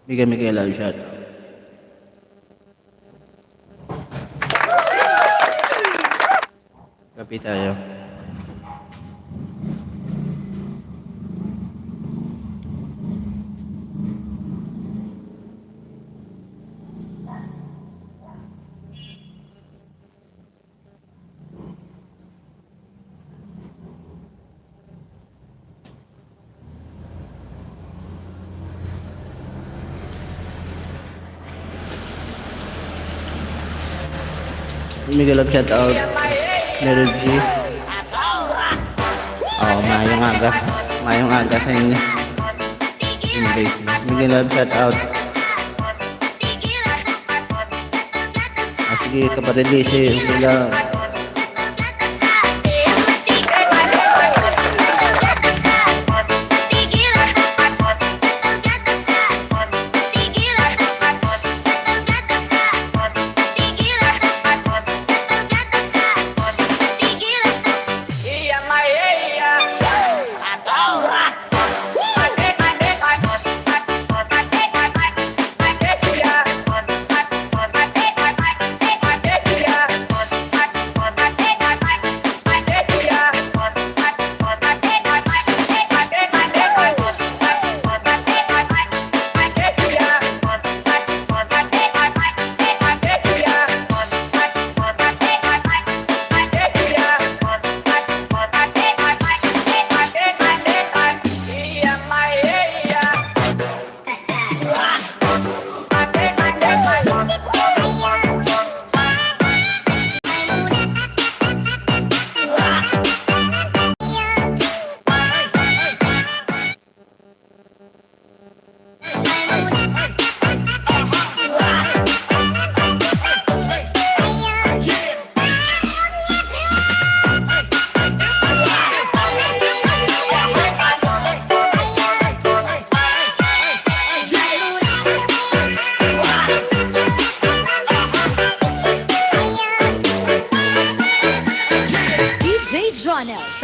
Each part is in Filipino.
Bigyan mo kay love shot. Kapi tayo. Miguel love shout out. Meryl G. Oh, mayong aga sa inyo. Embrace me. Miguel love shout out. Sige kapatid Lisi, okay lang.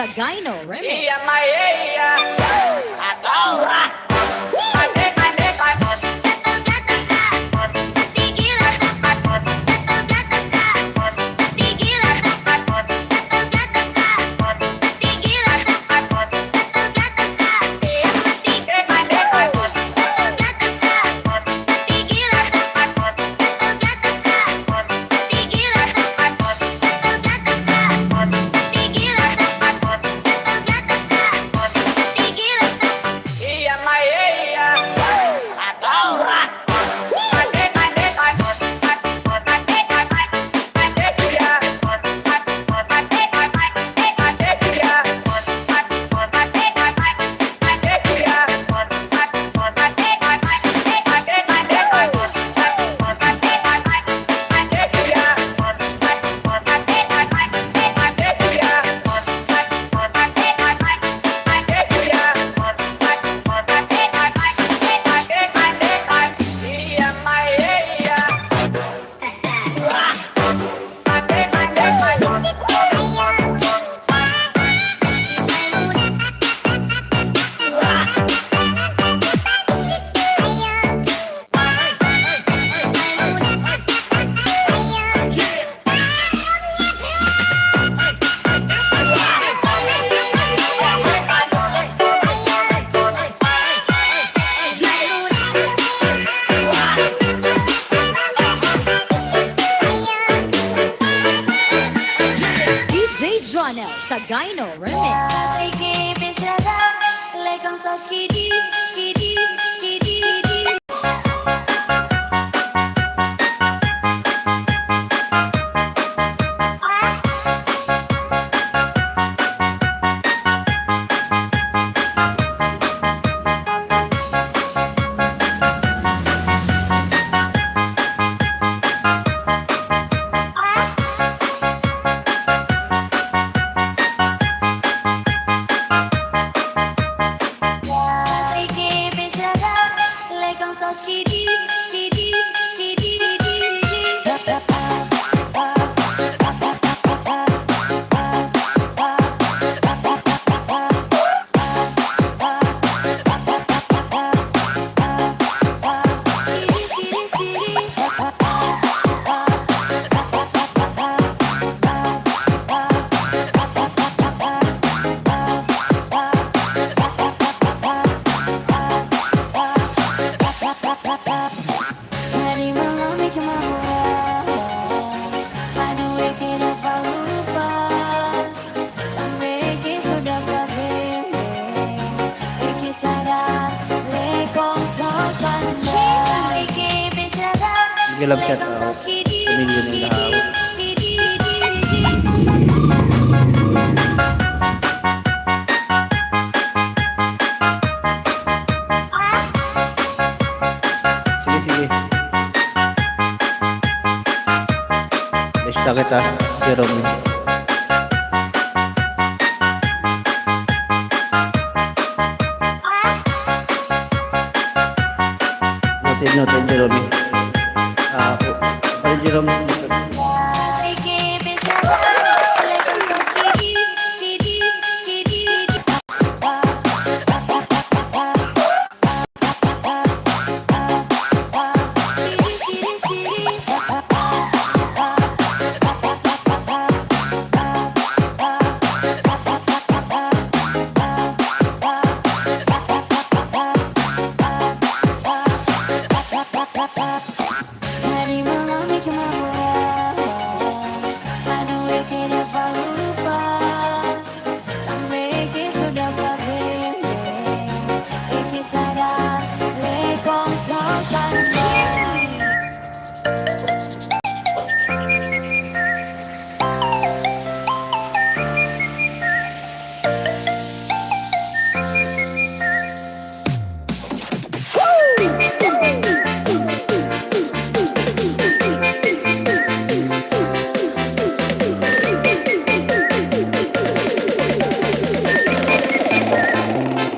sa Gyno Remix. Jonel sa Gyno Remix. Love shout out sa milyon ng lahat. Sige. Lista kita, Jerome. Noted, Jerome. Jerome.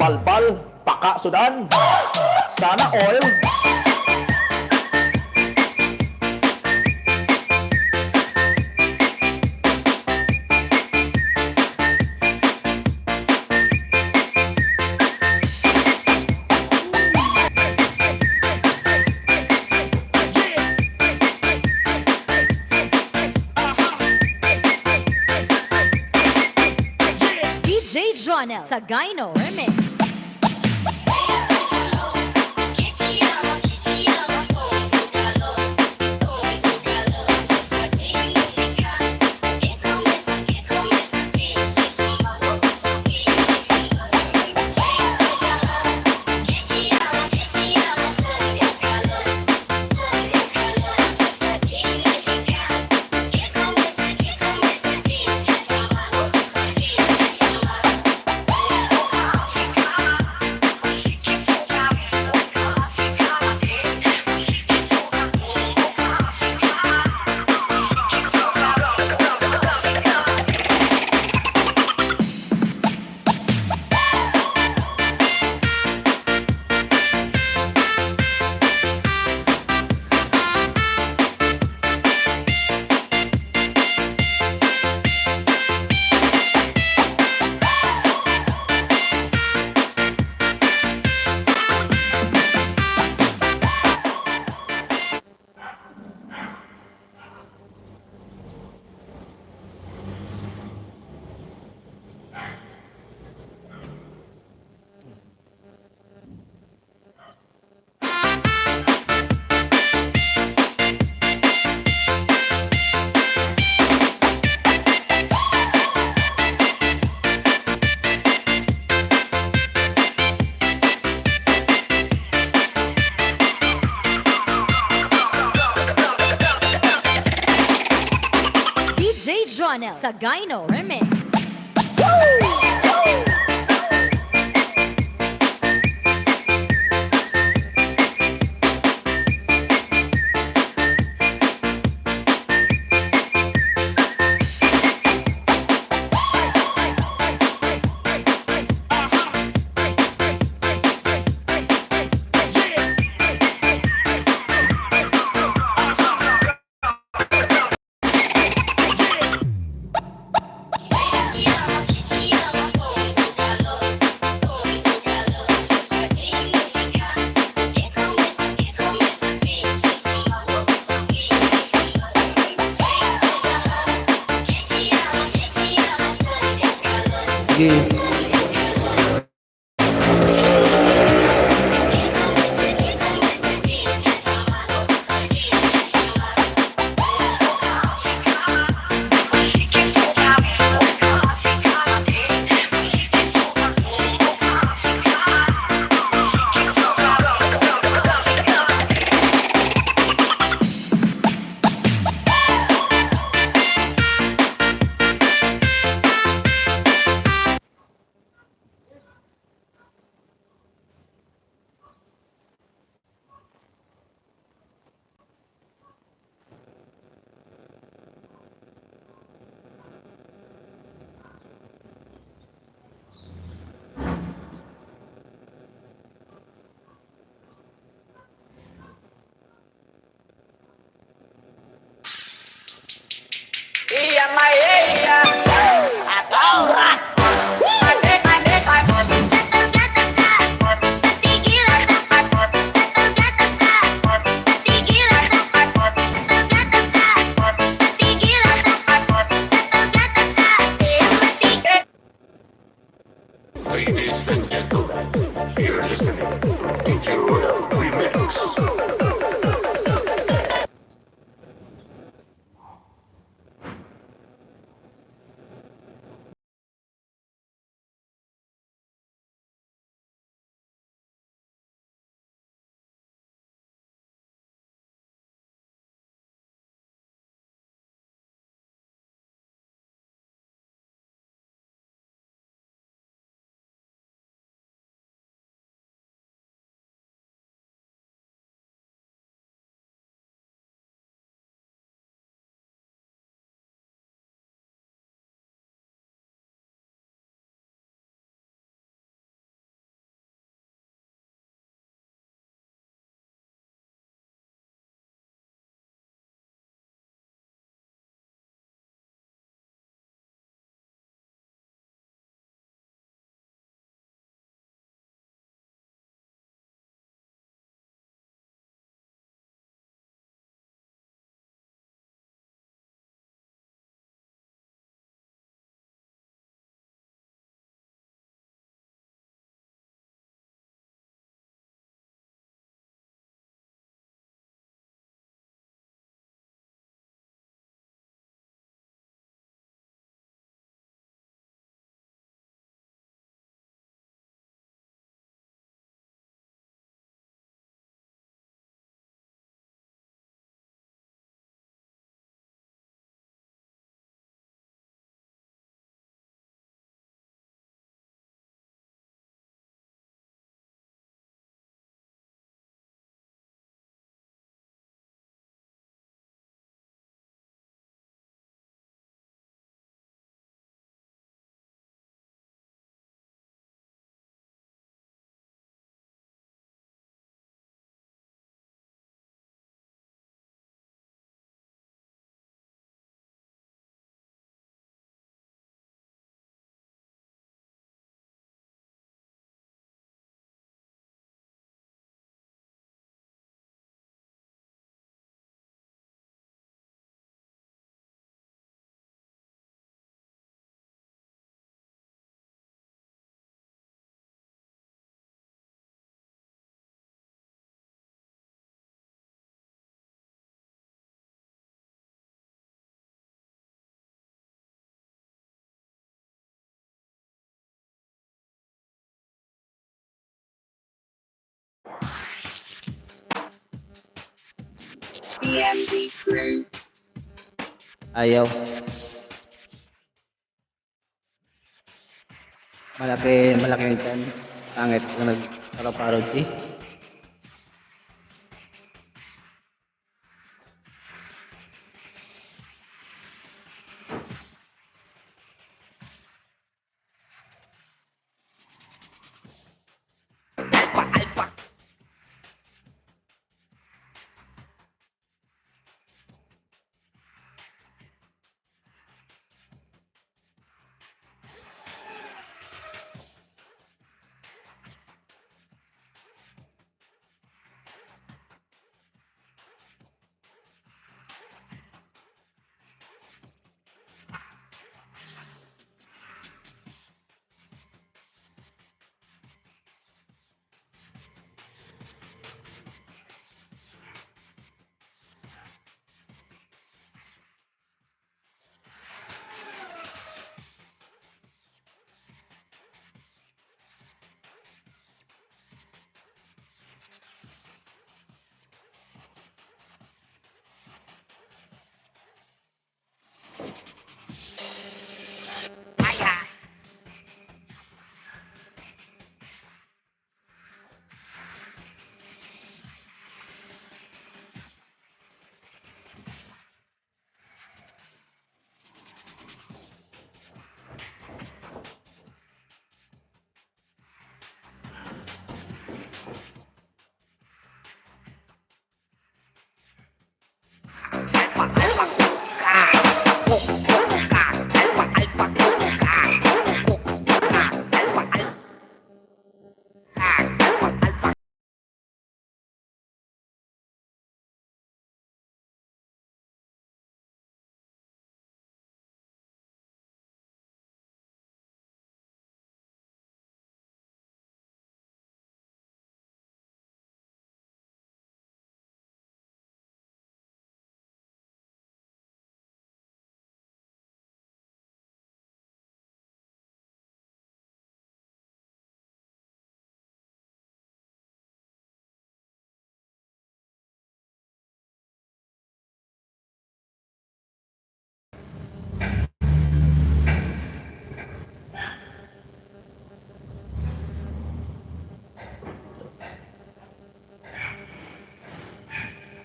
Palpal, Paka, Sudan. Sana all. DJ Jonel sa Gyno Remix. DJ Jonel Sagayno Remix. Sige. Iya Maya, Adoras. Ladies and gentlemen, you're listening to Jordan Remix. Ayaw. Malaki yung time. Pangit na nagparo-parod eh.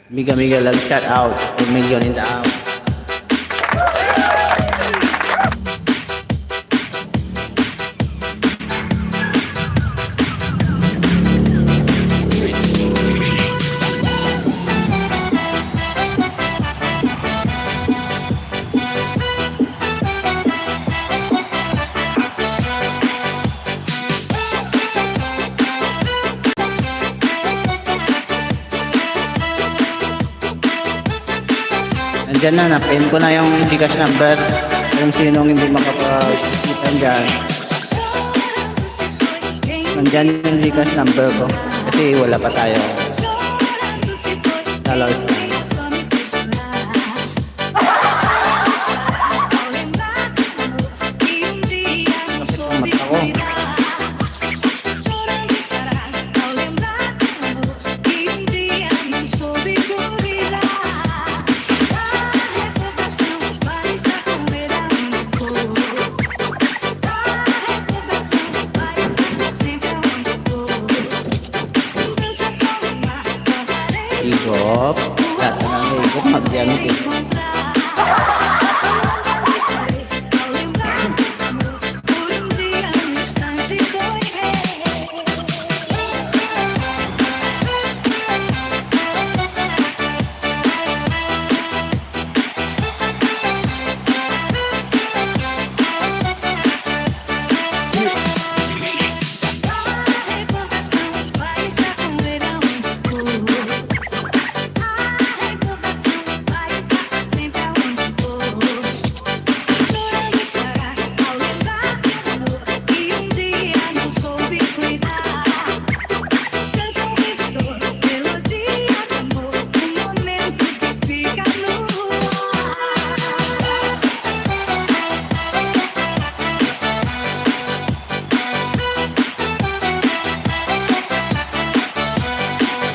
Miga love shout out. 1 million in the out. Nandyan na, na-pin ko na yung Gcash number kung sinong hindi makapag-kita dyan. Nandyan yung Gcash number ko kasi wala pa tayo. Dollars. Igop, dati na ng igop, magdiamit eh.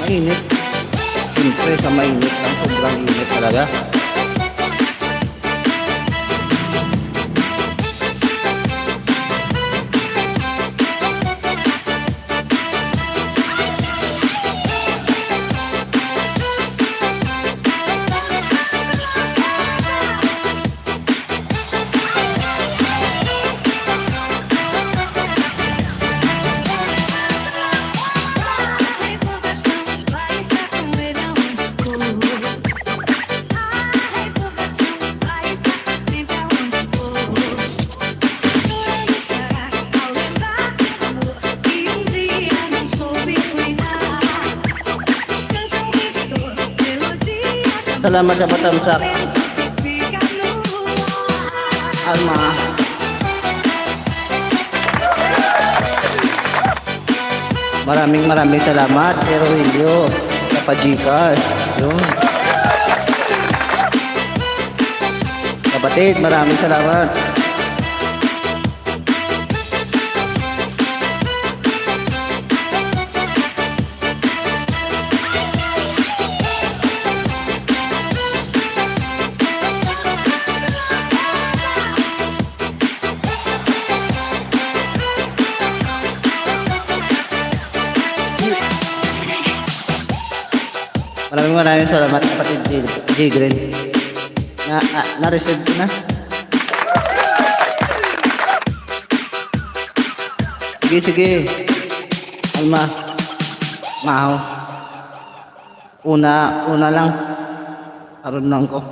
Mainit. Siyempre sa mainit lang, sobrang init talaga. Salamat sa patamsak. Alma. Maraming salamat, Pero Hilyo. Kapajikas. Yun. Kapatid, maraming salamat. Maraming salamat kapatid Jigren. Na-receive ko na. Sige. Alma. Maho. Una lang. Aron lang ko.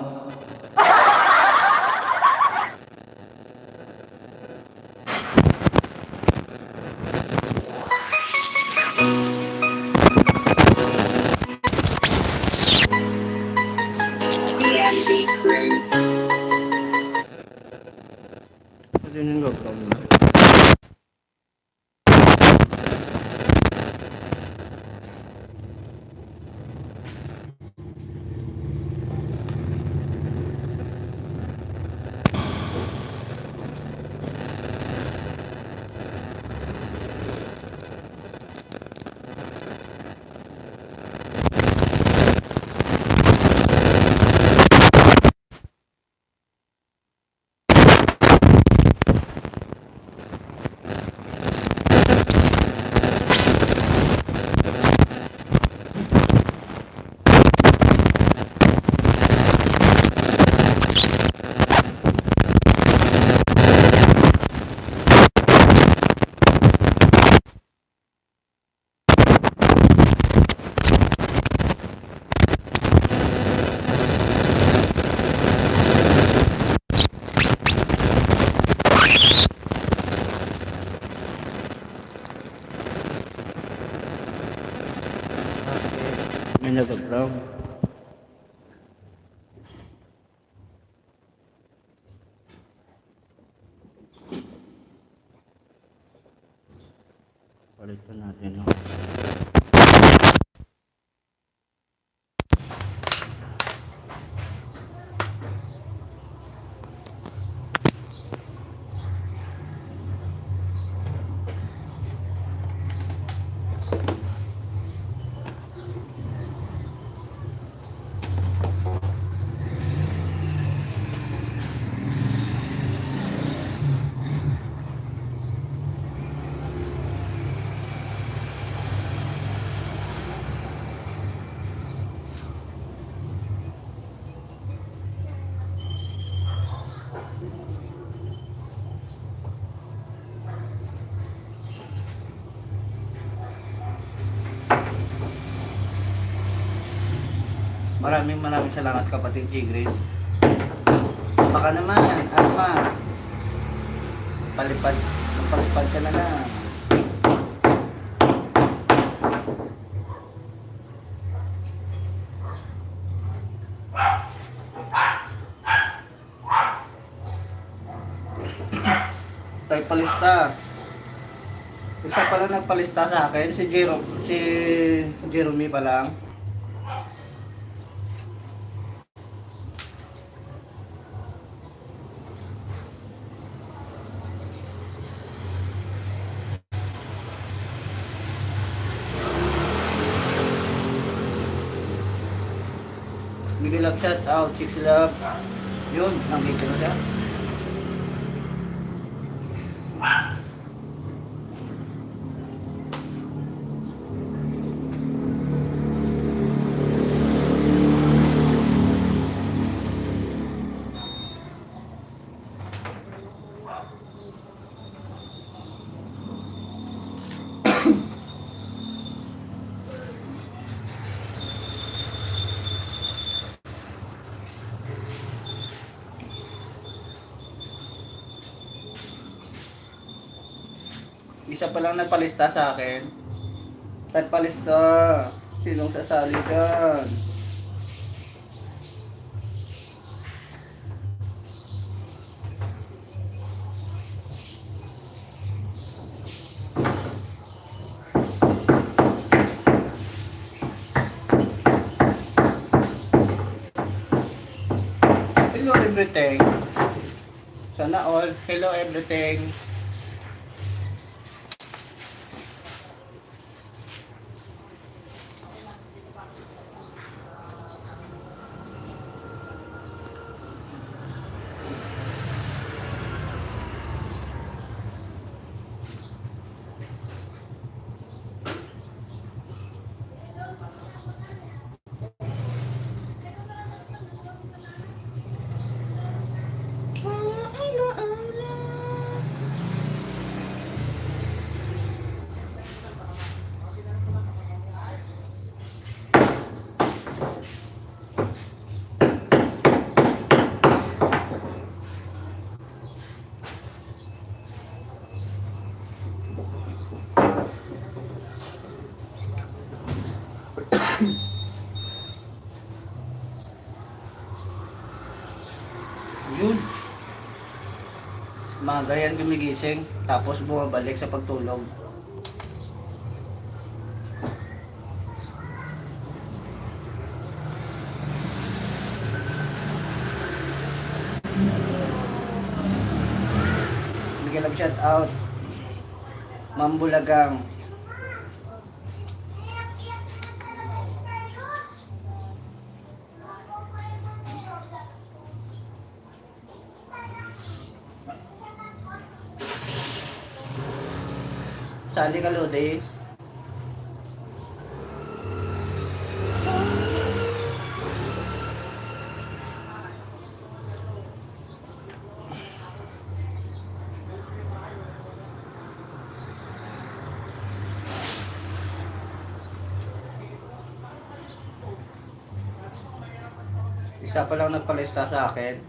May nag-brown. Palitan natin. Maraming salamat kapatid Jigre. Baka naman, Alma. Palipad ka na lang. Tayo palista. Isa pa lang nagpalista sa akin, si Jeremy pa lang. Bigay love shout out, 6 love. Yun, nandito na siya. Isa pa lang nagpalista sa akin. Nagpalista. Sinong sasali dyan? everything. Sana all. Hello everything. Yun. Maga yan gumigising, tapos bumabalik sa pagtulog. Bigyan lang shout out. Mambulagang. Sali ka Lodi. Isa pa lang nagpalista sa akin.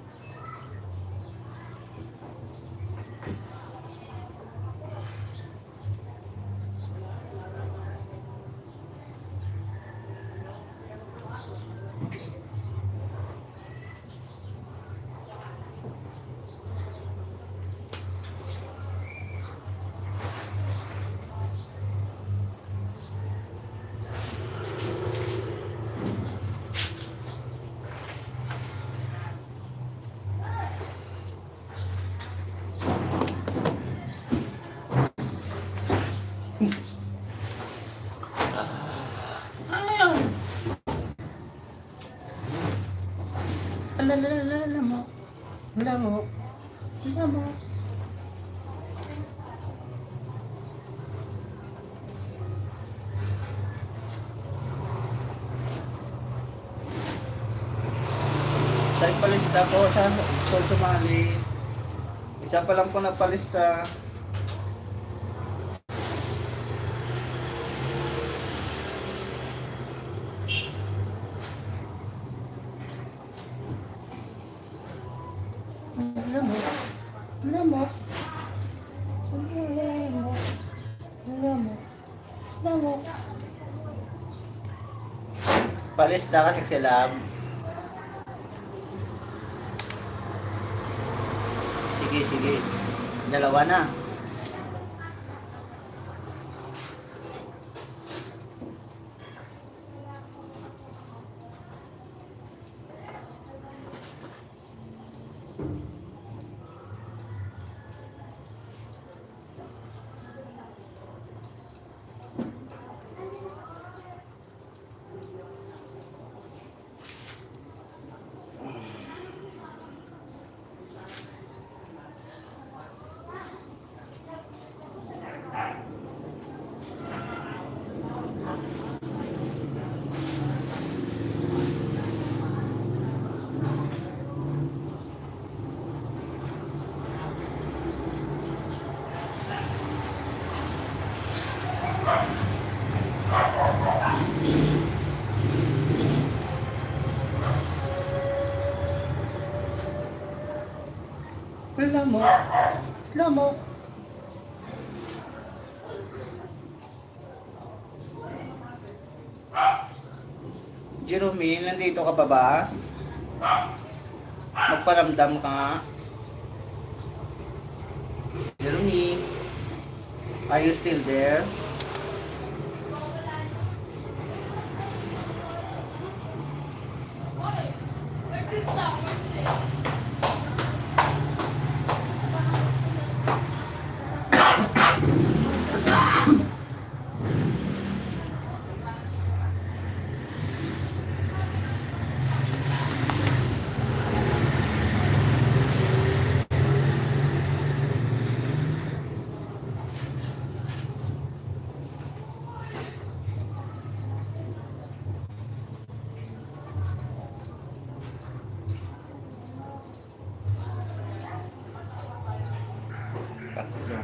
Lamo. Dahil palista ko sa Sumali. Isa pa lang po nagpalista. Palista ka sexy love. Sige. Dalawa na. Lamo. Jerome, nandito ka pa ba? Magparamdam ka nga. Jerome, are you still there? Tatlo.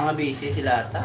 Mga busy sila ata.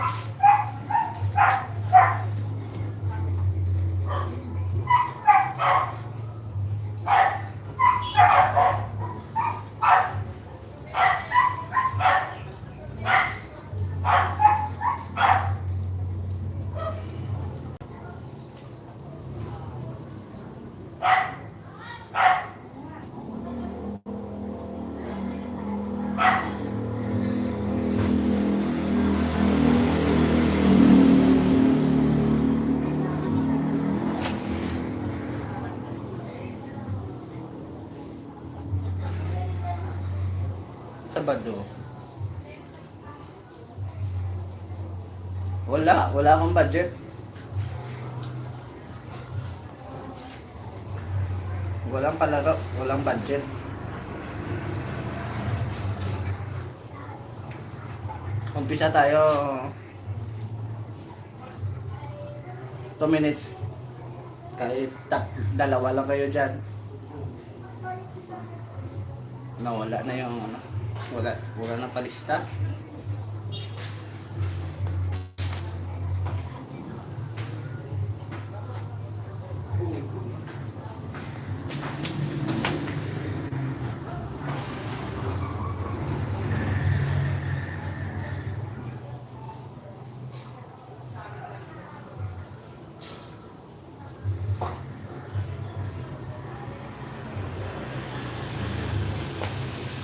Sabado. Wala akong budget. Walang palaro, walang budget. Umpisa tayo 2 minutes. Kahit dalawa lang kayo dyan. Nawala na yung ano. Wala na palista.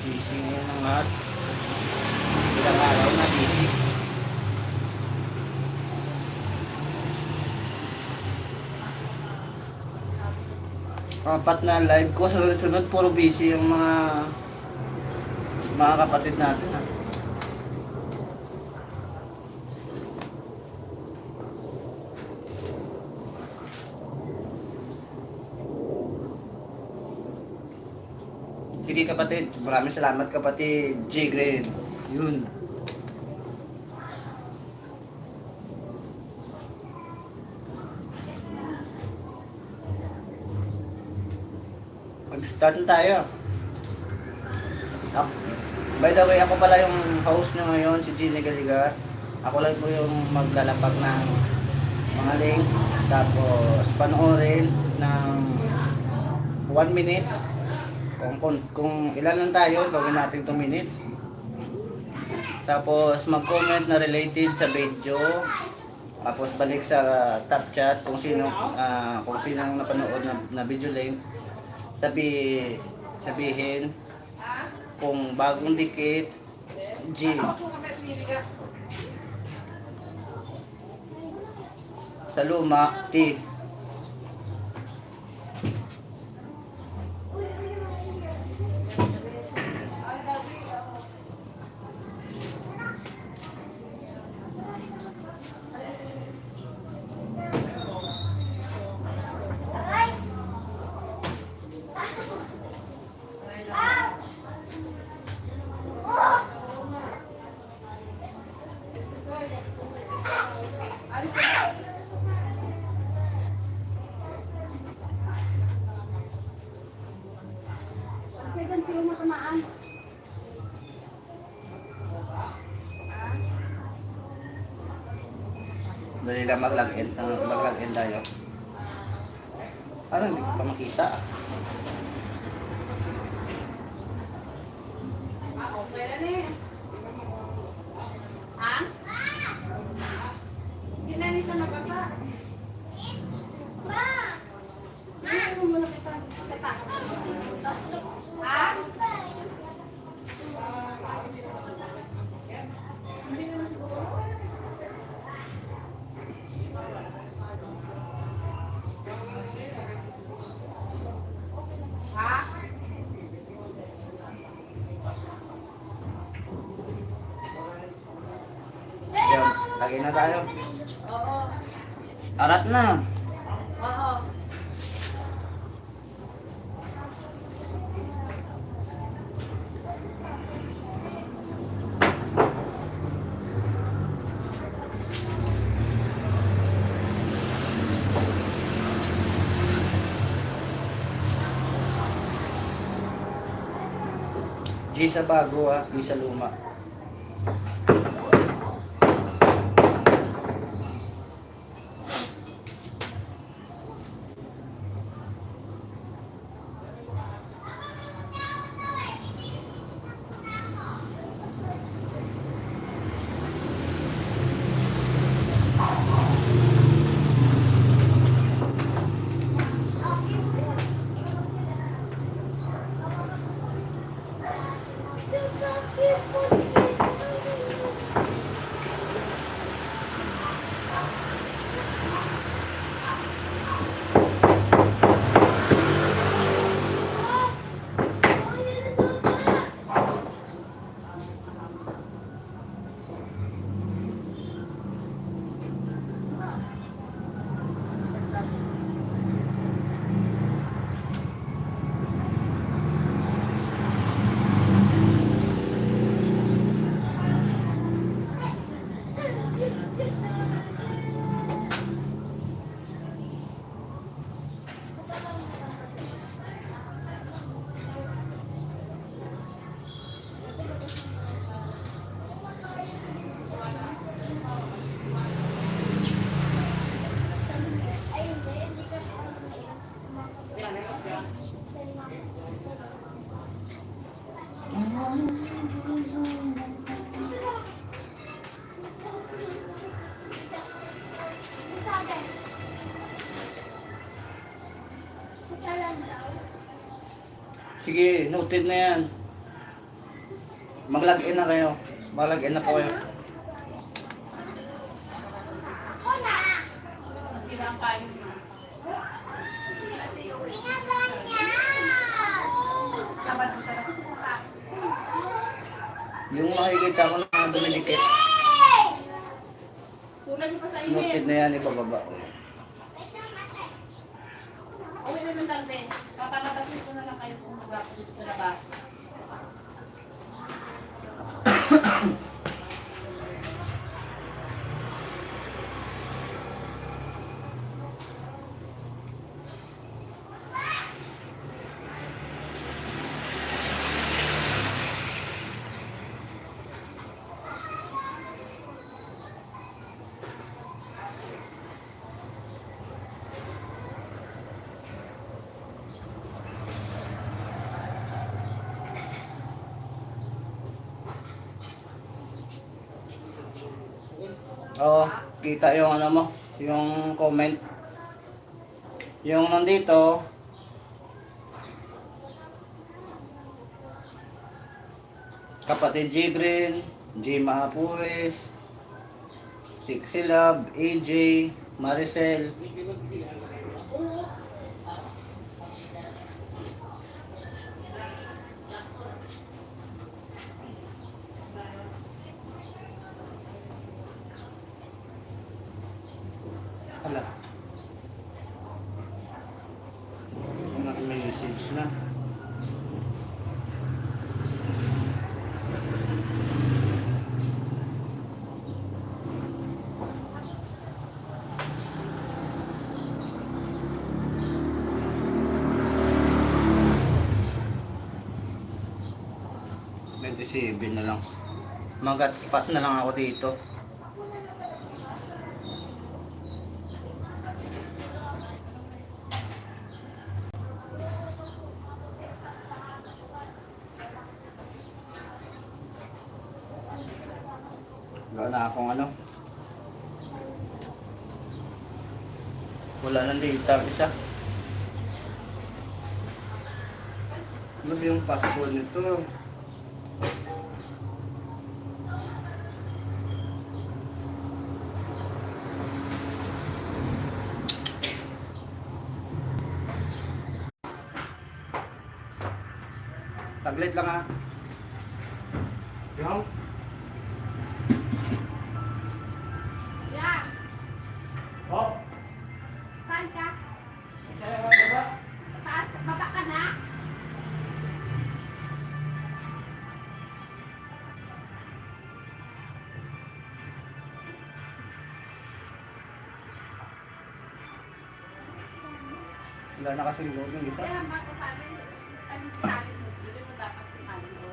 Busy ngayon ang lahat. Ilang araw na busy. Apat na live ko, sunod-sunod puro busy yung mga kapatid natin ha. Sige kapatid, maraming salamat kapatid J. Green. Yun. Mag-start na tayo. By the way, ako pala yung host nyo ngayon, si Ginny Galiga. Ako lang po yung maglalapag ng mga link. Tapos panoorin ng 1 minute. Kung ilan lang tayo, gawin natin 2 minutes. Tapos mag-comment na related sa video. Tapos balik sa top chat kung sino ang napanood na video link. Sabihin kung bagong dikit G. Sa luma T. Dali lang mag-login tayo. Parang hindi ko pa makita. Lagay na tayo. Oo. Arat na. Oo. G sa bago at G sa luma. Sige, noted na yan. Mag-login na kayo. Mag-login na po kayo. Sila ang kain mo. Yung makikita ko na dumilikit. Tulad niyo pa sa Noted init. na yan, ibababa ko. Uwi na ng tarde. Papalabasin ko na lang kayo kung magapo dito sa labas. Oo, kita yung ano mo, yung comment. Yung nandito, kapatid G Green, G Mahapuwis, Sixilab, AJ, Maricel. Hala. May message na. Na lang. Magat spot na lang ako dito. Wala na akong ano. Wala nang data isa. Ano ba yung password nito? Tablet lang ha. Yung? Yeah. Oh. Saan ka? Kaya ka ba? Taas, baba ka na. Wala na kasing load yung isa. Kaya bako sabi, ano sabi mo, hindi mo dapat tumali mo.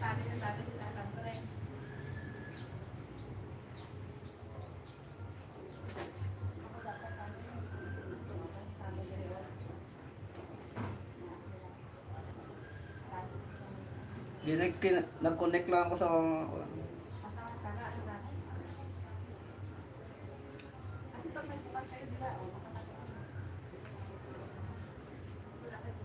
Sabi ng dati sa alam ko rin. Ako dapat sabi Nag-connect lang ako sa... masama ka na, ano ba? Kasi pag may bukas kayo, di ba? O, makakataon. Wala kayo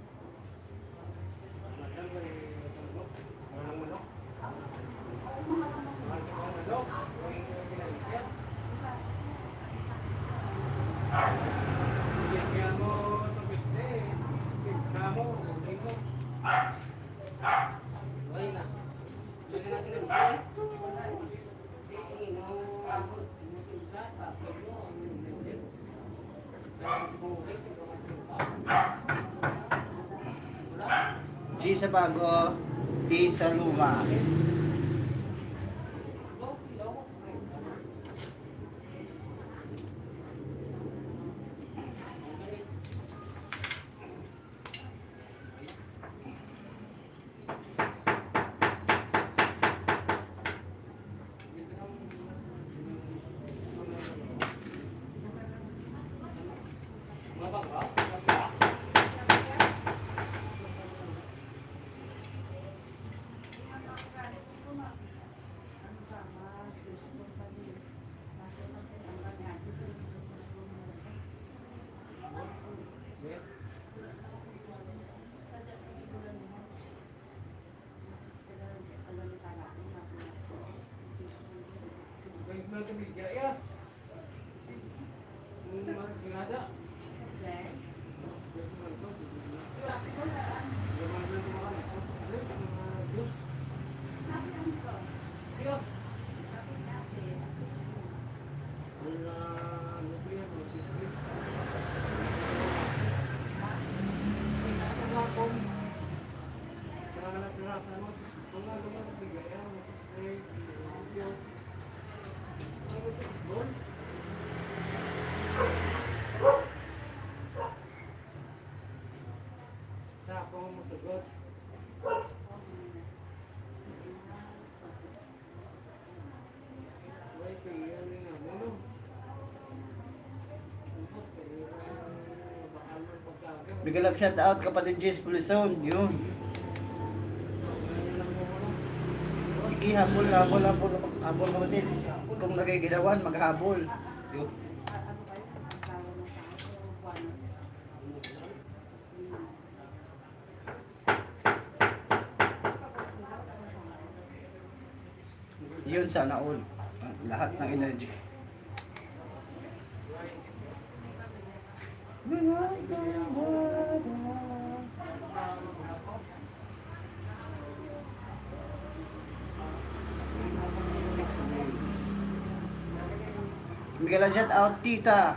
G sa bago, D sa luma. Bigyan lang shout out kapatid Jess Pulison, yun. Sige, habol kapatid. Kung nagiginawan, maghabol. Yun. Yun sana all. Lahat ng energy. Bigyan lang shout out tita.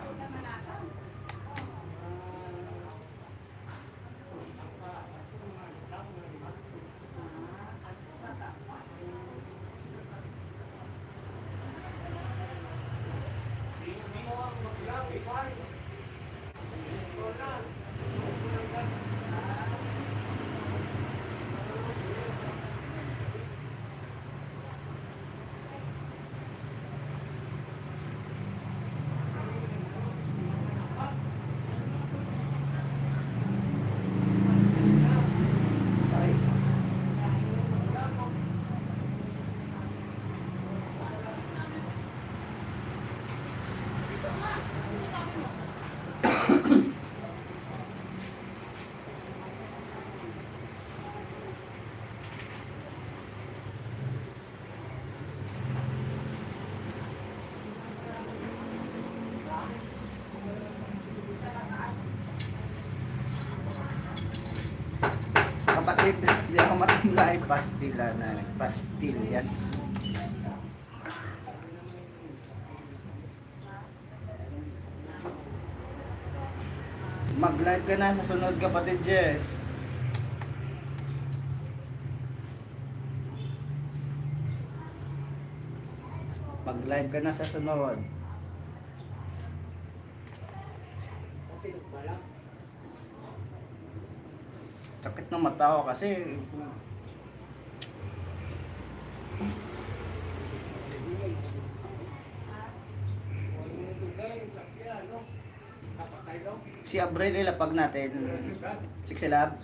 Kapatid, hindi ako matimlay pastila na pastillas. Mag-live ka na sa sunod, kapatid Jess. Mag-live ka na sa sunod. Sakit ng mata ko kasi. Si Abril ilapag natin. 6 lab.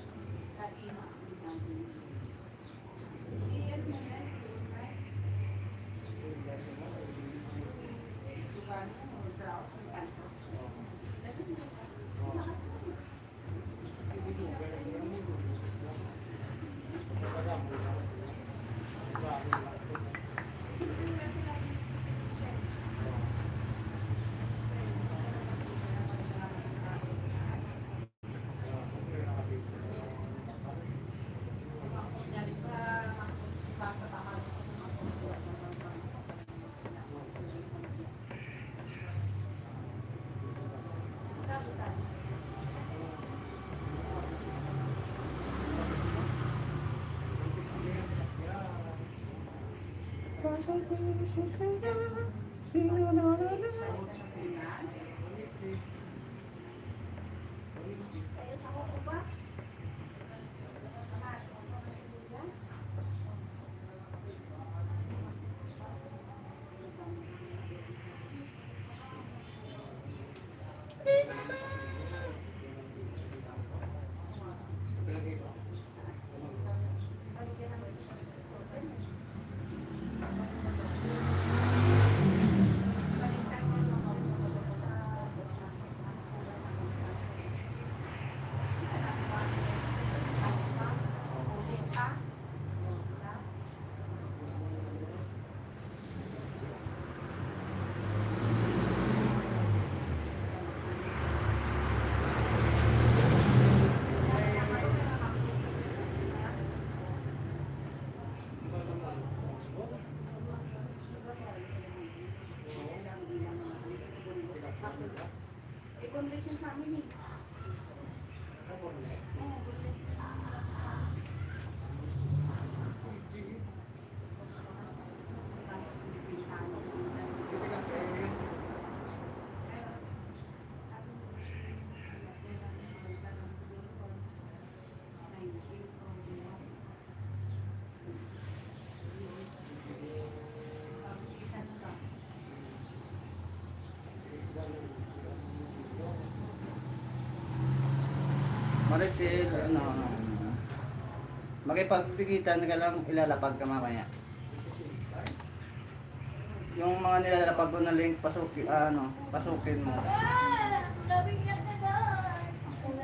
Maricel, makipagtikitan ka lang, ilalapag ka mamaya. Yung mga nilalapag ko na link, pasukin mo.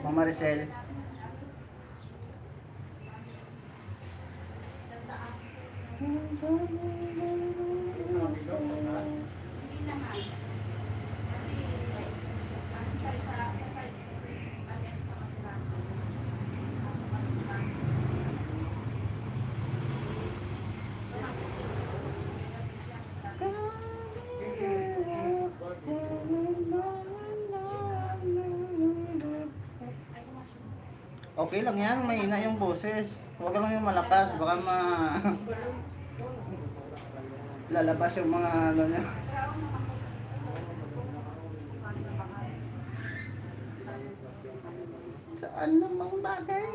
Ma'am Maricel. Okay lang yan, mahina yung boses. Huwag lang yung malakas, baka lalabas yung mga ano niya. Saan namang bagay?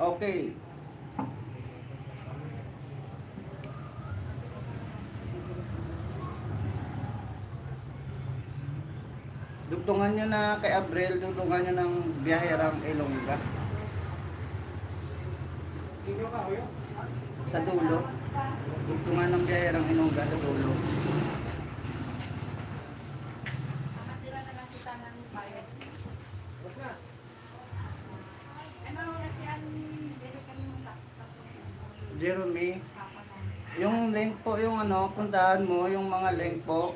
Okay. Dugtungan nyo na kay Abril, dugtungan nyo ng Byaherang Ilongga. Sa dulo. Dugtungan ng Byaherang Ilongga sa dulo. Nakatira na lang kita ng bayad. Ano kasi ang dito kami ng Jeremy, yung link po, yung puntahan mo, yung mga link po.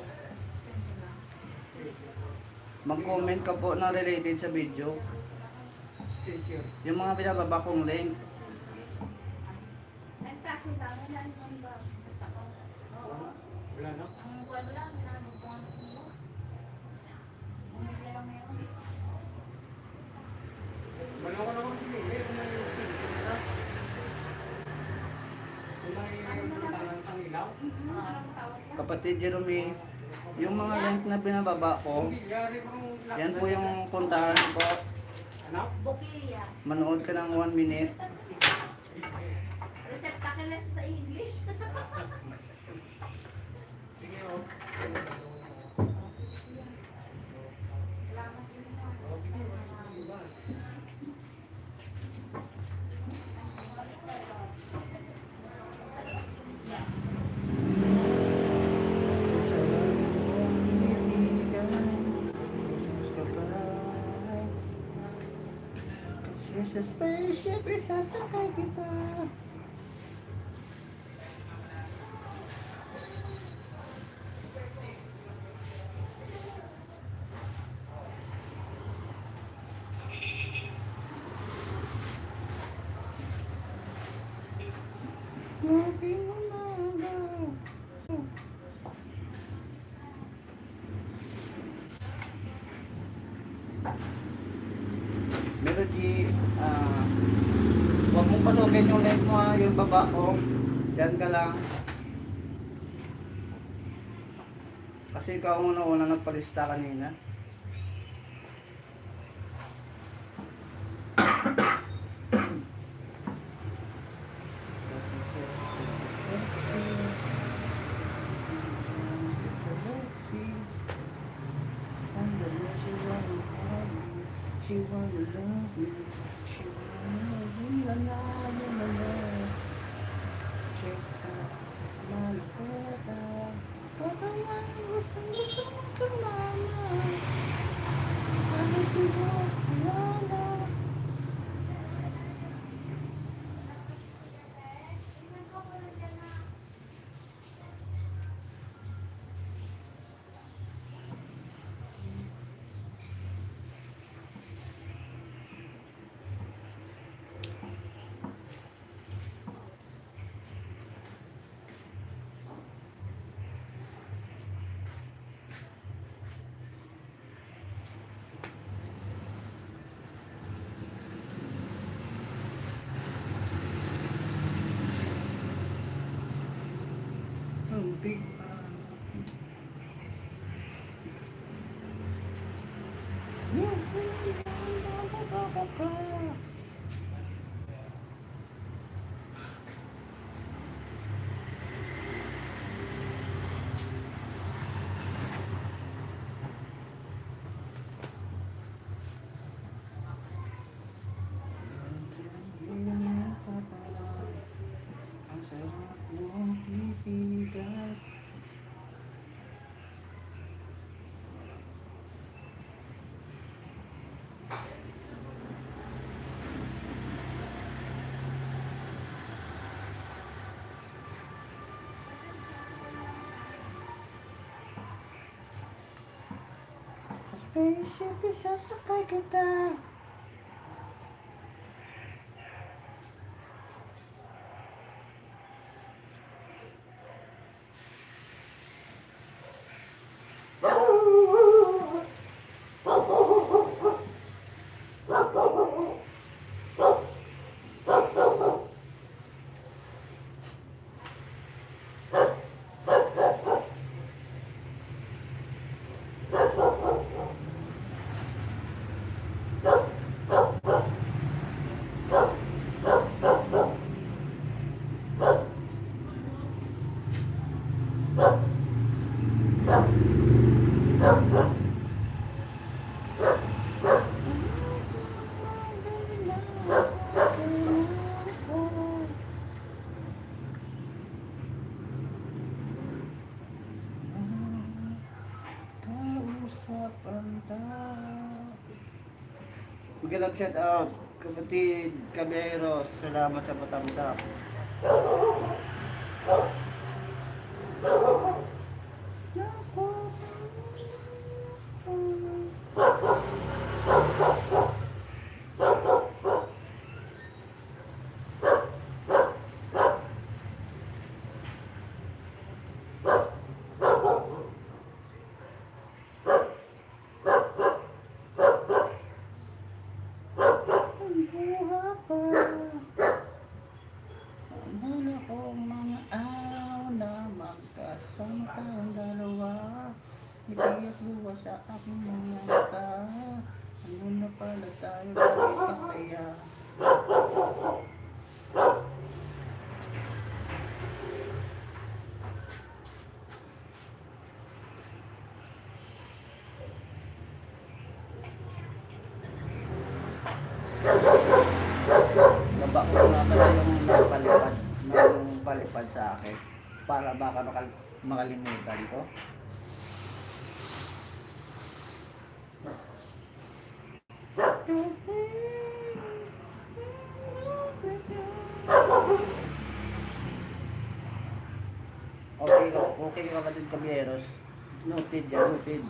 Mag-comment ka po na related sa video. Yung mga binababa kong link. Ang taxi tama na ang ba sa tao. Ang buwan lang, namin po ang kilo. Bumili lang meron. Kapatid Jerome, yung mga link na binababa ko, yan po yung puntahan ko. Bukilya. Manood ka ng 1 minute. Receptacular sa English. Sa spaceship, isasakay kita. Aking umaga. Melody, huwag mong pasukin yung leg mo yung baba ko. Diyan ka lang. Kasi ikaw ang una nagpalista kanina. She wanna love you. She wanna love you. La la la la la. Check out malapeta. Pagkaman gusto mong sumama. Kahit di mo kilala. Big ang sarap mong titigan. Sa spaceship, isasakay kita. Magandang shout out, kapatid Byaherang, salamat sa patamsak. Sama tayong dalawa. Ngiti at luwa sa aking mga mata. Ano na pala tayo, bakit kasaya? Baba ko nga pala yung palipad sa akin para baka makalimutan ko. Okay kapatid Kabyeros. Noted yan, noted.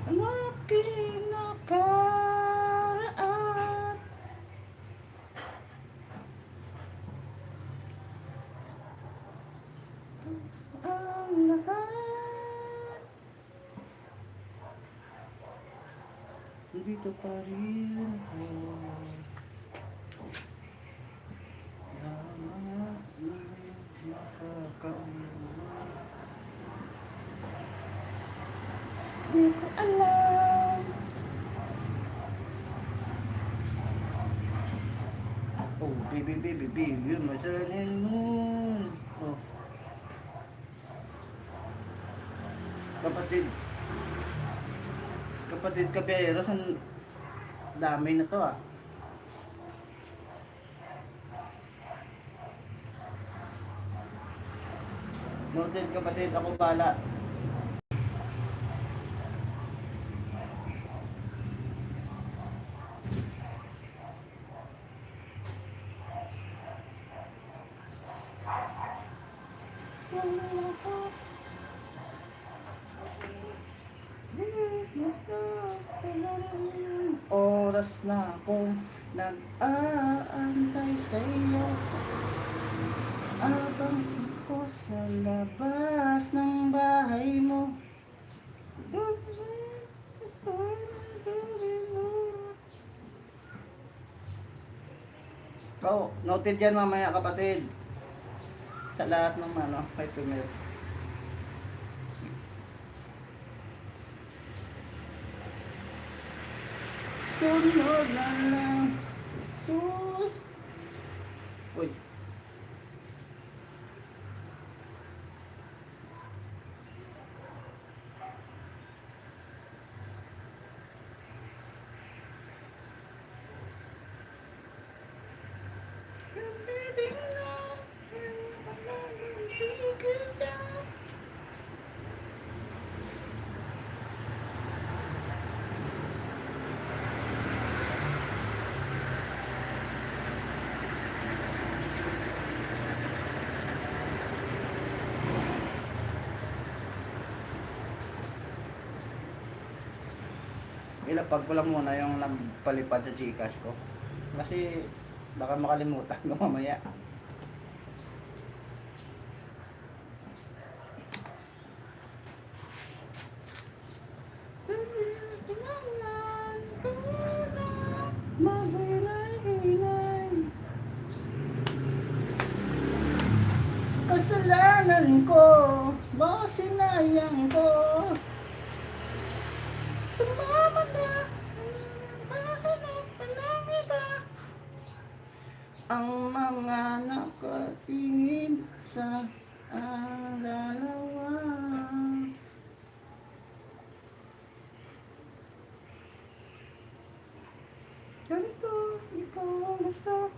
Ang aking nakaraan. Ang lahat dito pa rin ako. Lama na nakakauwi. Di ko alam. Oh, baby, yun masanin nun. Oh. Kapatid Kabyeros, ang dami na to ah. Noted kapatid, ako pala. Oras na akong nag-aantay sa iyo. Abang siko sa labas ng bahay mo. Oh, noted yan mamaya kapatid. Sa lahat ng kay Pimel. Sunod na lang. Sus. Uy. Ilapag ko lang muna yung nagpalipad sa Gcash ko. Kasi baka makalimutan ko mamaya. Kasalanan ko, baka sinayang ko. Sumama na, mahanap pa ng iba. Ang mga nakatingin sa dalawa. Ganito, ikaw ang gusto.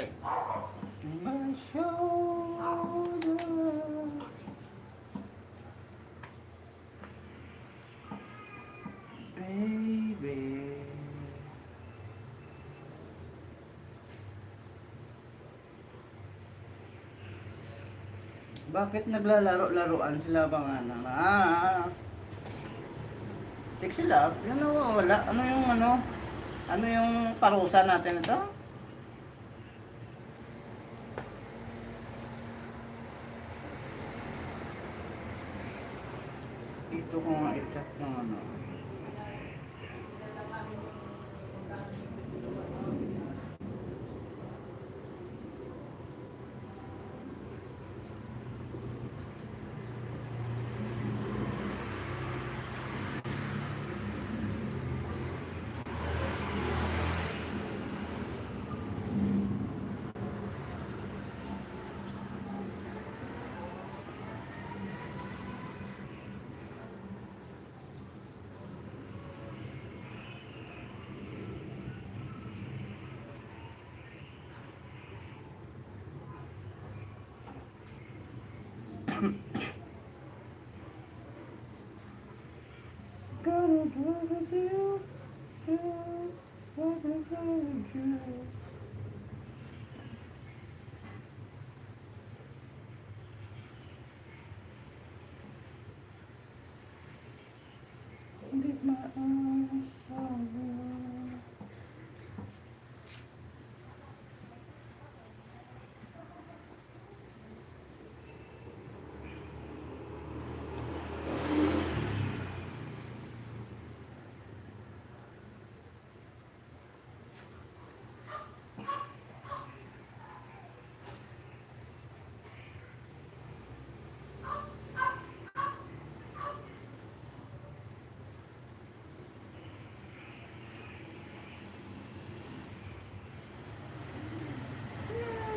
Ay. My shoulder. Baby. Bakit naglalaro-laruan sila bang ano? Sexy love? Yan o, wala. Ano yung ano? Ano yung parusa natin ito? Ito ko nga i-chat ng ano. Gonna do with you, what I'm gonna do. Get my arms around.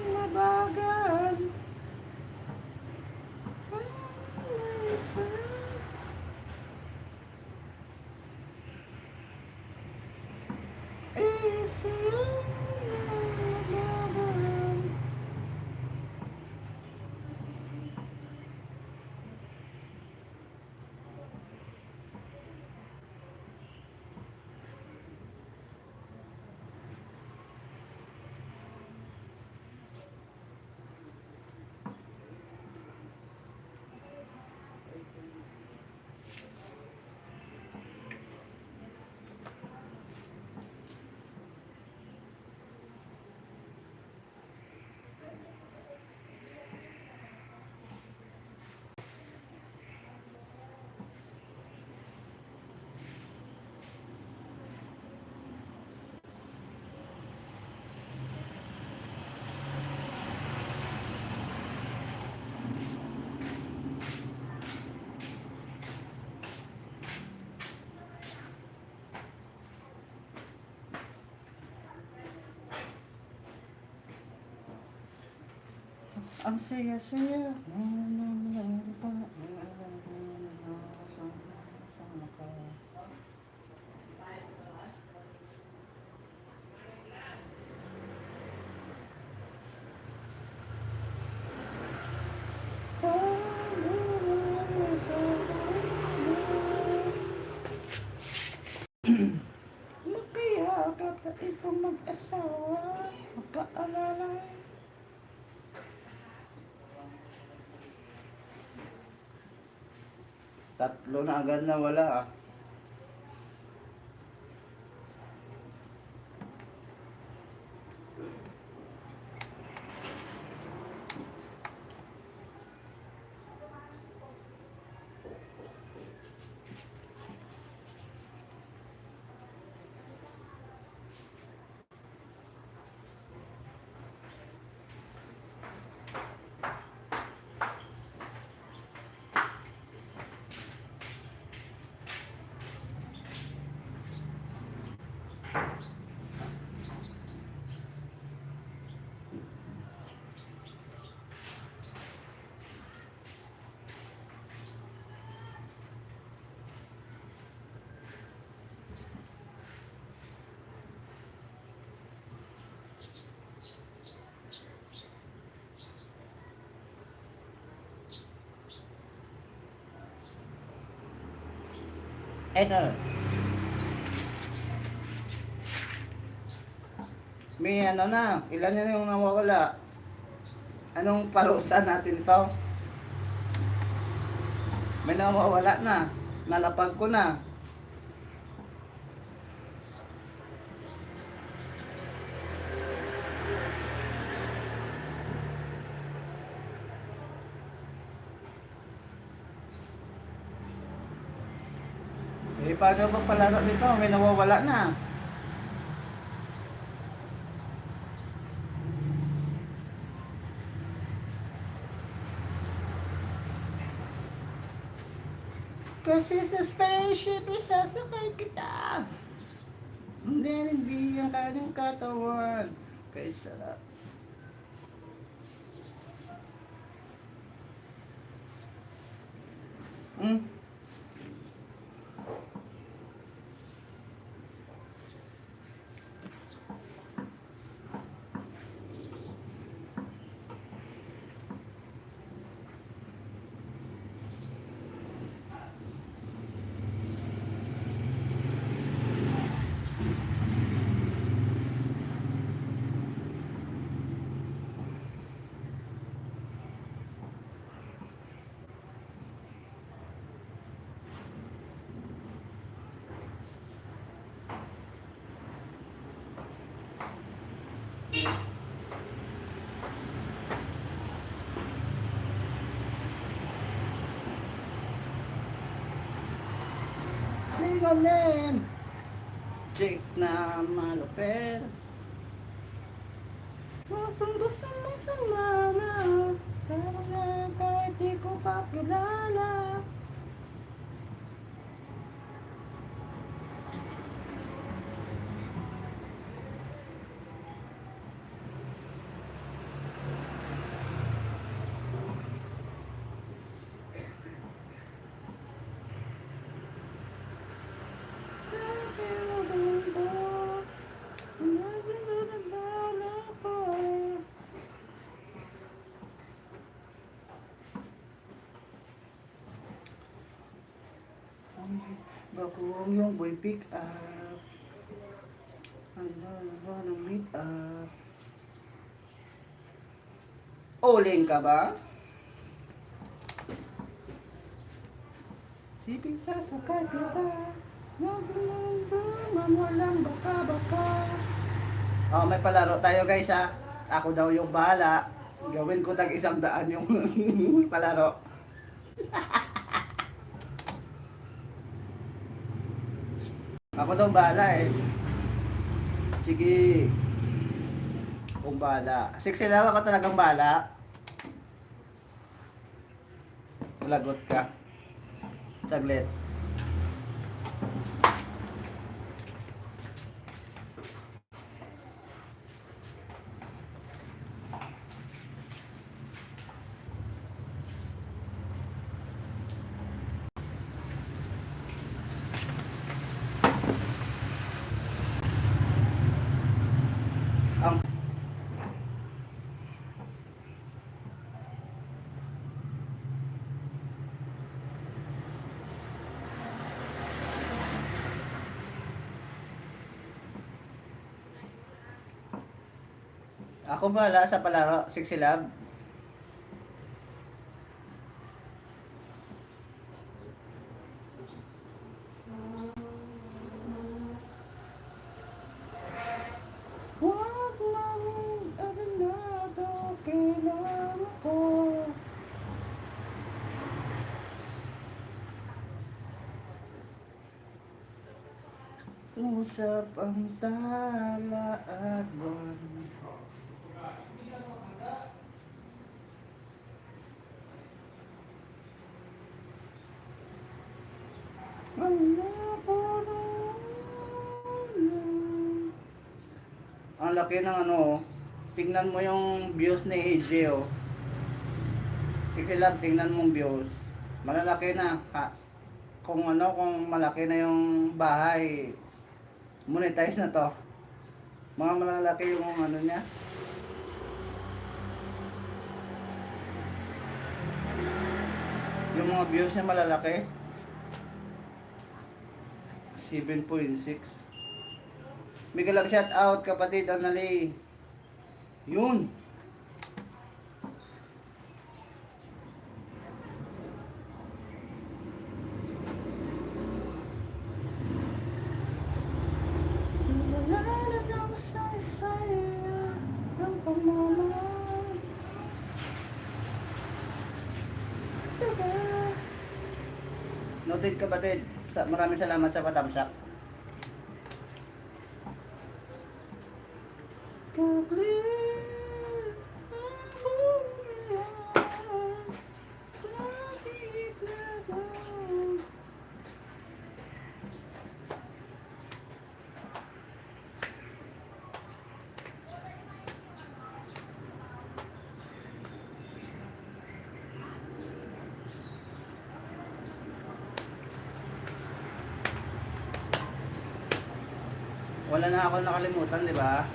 Labagan. Ang saya-saya. Makiyakap at itong mag-asawa, magkaalalay. Tatlo na agad na wala ah. Eto. May ano na, ilan na yung nawawala? Anong parusa natin ito? May nawawala na. Nalapag ko na. Eh, paano ba palaro nito? May nawawala na. Kasi sa spaceship, isasakay kita. Hindi ang kanyang katawan. Kay sarap. Hmm? Sigamen! Check na malupet. Kung gusto mong sumama, pero na kahit di ko kakilala. Bakong yung boy pick up. Ano ba ng meet up? Uling ka ba? Sipin sa sakay kita. Nagmamang walang baka-baka. Oh, may palaro tayo guys ha. Ako daw yung bahala. Gawin ko tag 100 yung palaro. Ako daw bahala eh. Sige. Kung bahala. 6 lang ako talagang bahala. Lagot ka. Saglit. Ang Ako bahala sa palaro, Sexy Love. Huwag lang aganado, kailangan ko. Usap ang tala at buwan. Ang laki ng ano, tingnan mo yung views ni AJ oh. Sige lang, tingnan mong views. Malalaki na. Kung ano, kung malaki na yung bahay, monetize na to. Mga malalaki yung ano niya. Yung mga views niya malalaki. 7.6. Mega love shout out kapatid Anali. Yun. Noted kapatid. Maraming salamat sa patamsak. Wala na ako nakalimutan, di ba?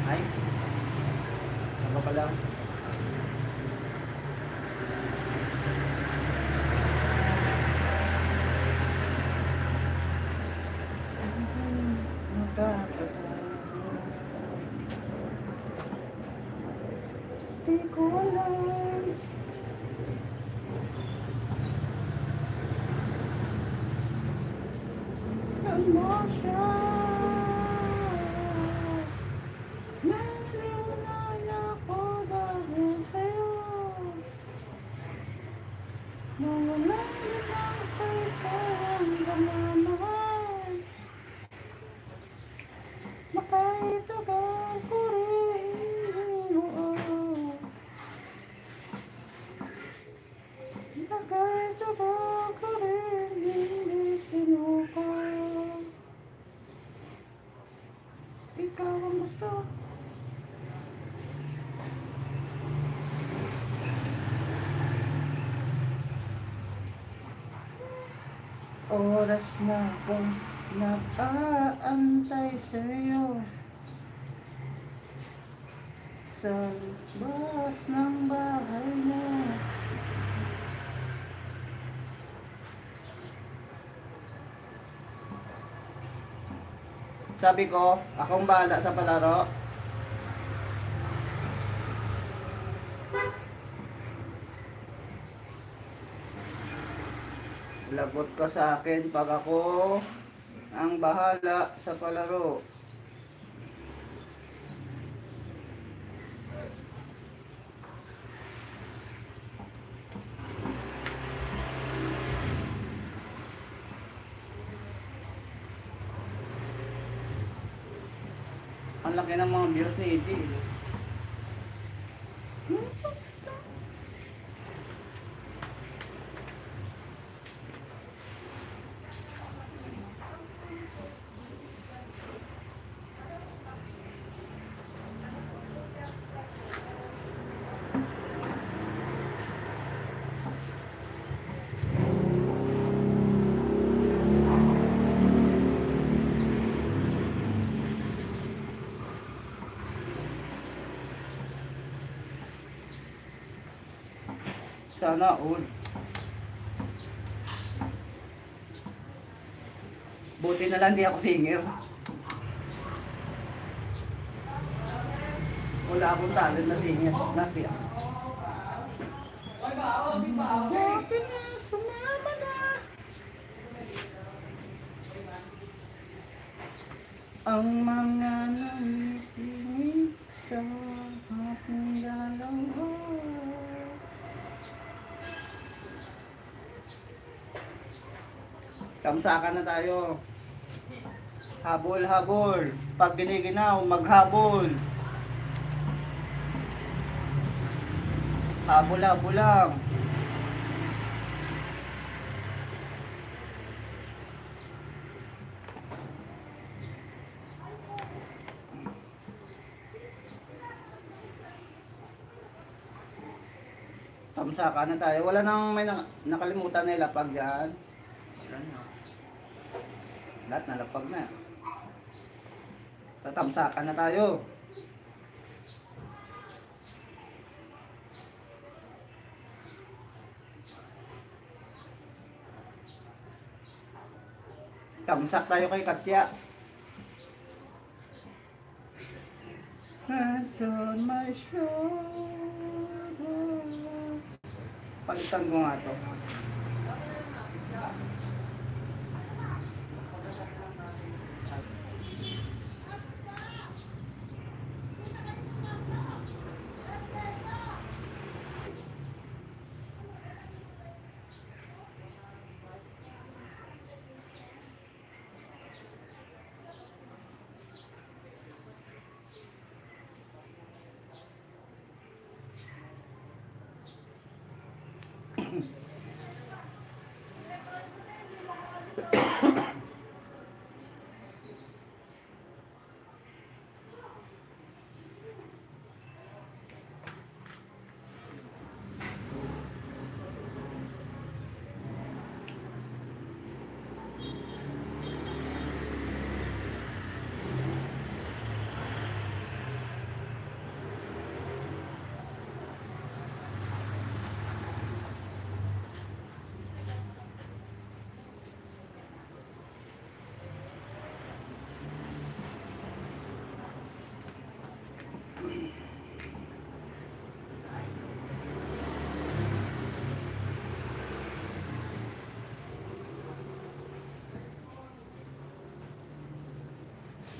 Ay. Ano pala? Di ko alam. Emotion. Ikaw ang gusto. Oras na akong nag-aantay sa'yo sa labas ng bahay mo. Sabi ko, akong bahala sa palaro. Lagot ka sa akin pag ako ang bahala sa palaro. Ang laki ng mga views ni EJ. Sana all. Buti na lang di ako singer. Wala akong talent na singer. Nasiya. Buti na sumama na. Ang mga nangitingin sa ating dalawa. Kamsakan na tayo. Habol, habol. Pag giniginaw, maghabol. Habol, habol lang. Kamsakan na tayo. Wala nang may nakalimutan na ilapag yan. Wala na. Lahat nalapag na. Tatamsakan na tayo. Kamsak tayo kay Katya. Hands on my shoulder. Palitan ko nga to.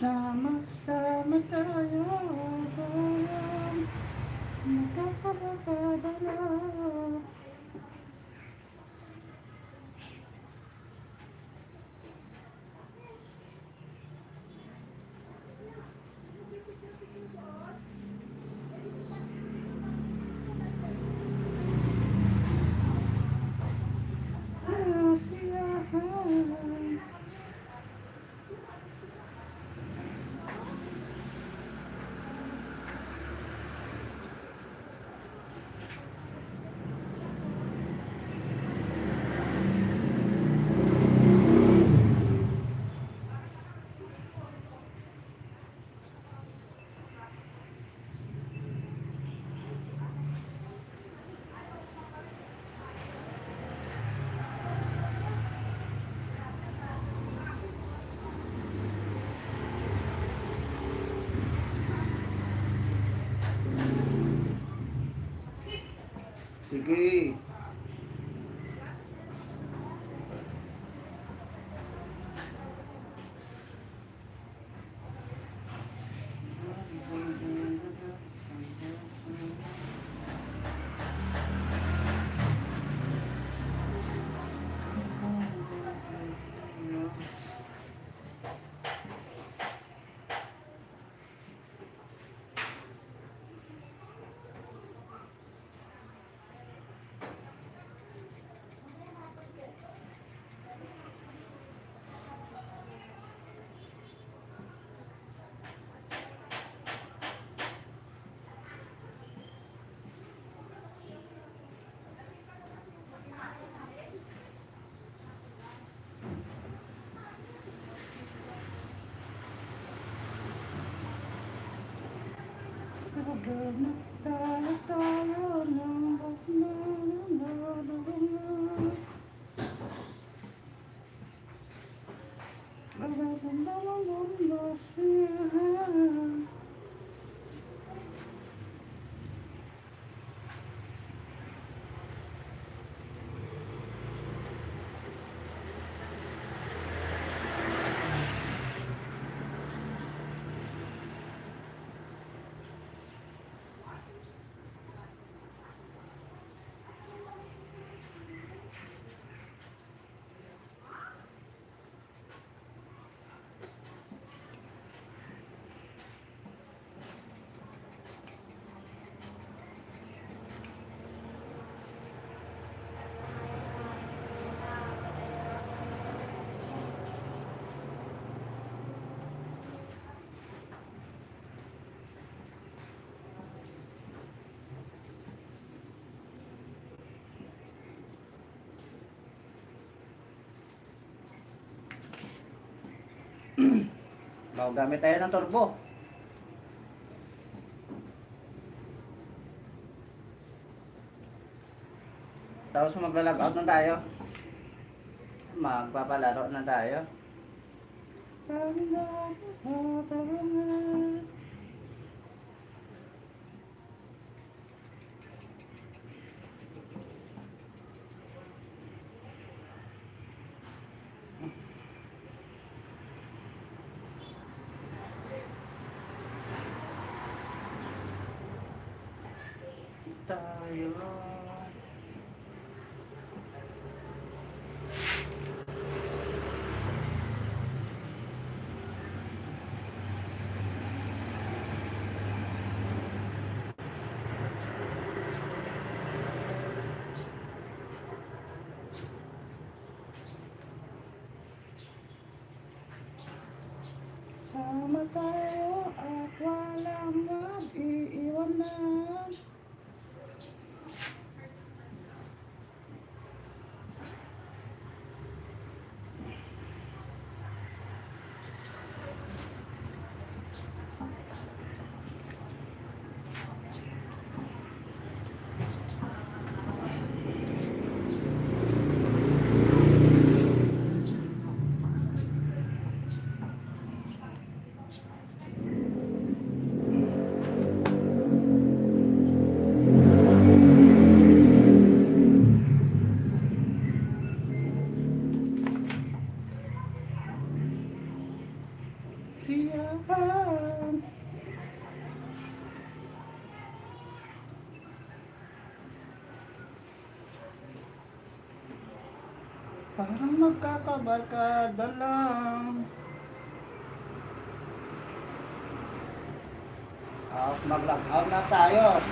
Sama-sama tayo, magkakapadala. Sige. Bago gamit tayo ng turbo. Tapos magla-log out na tayo. Magpapalaro na tayo. Tayo. Sama tayo at walang mag-iiwanan. Siyahan. Parang magkakabarkada lang. Mag-log out na tayo.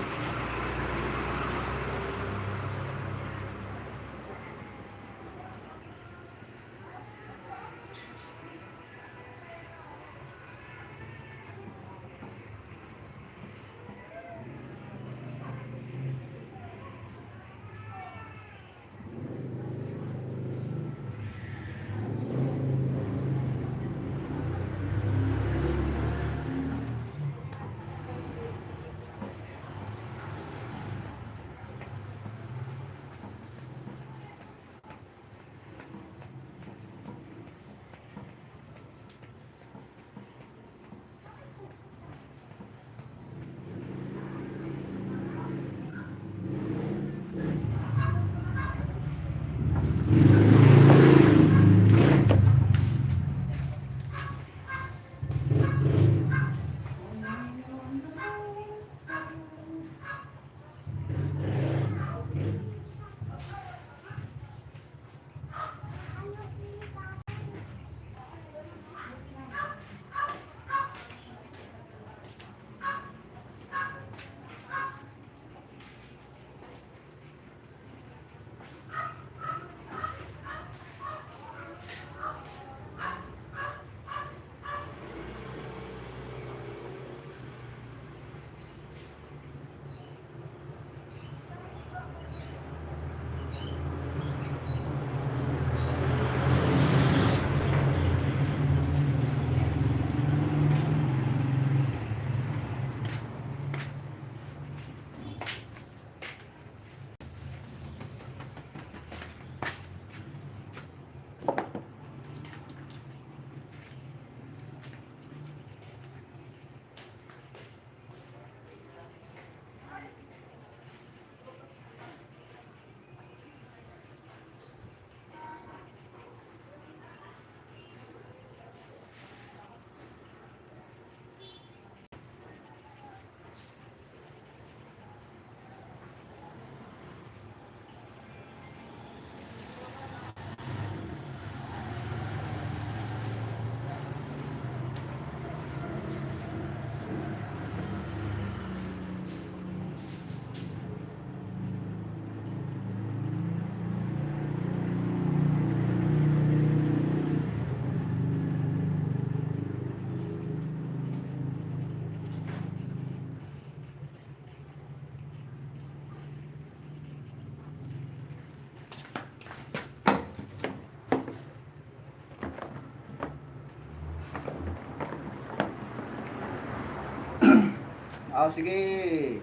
Sige.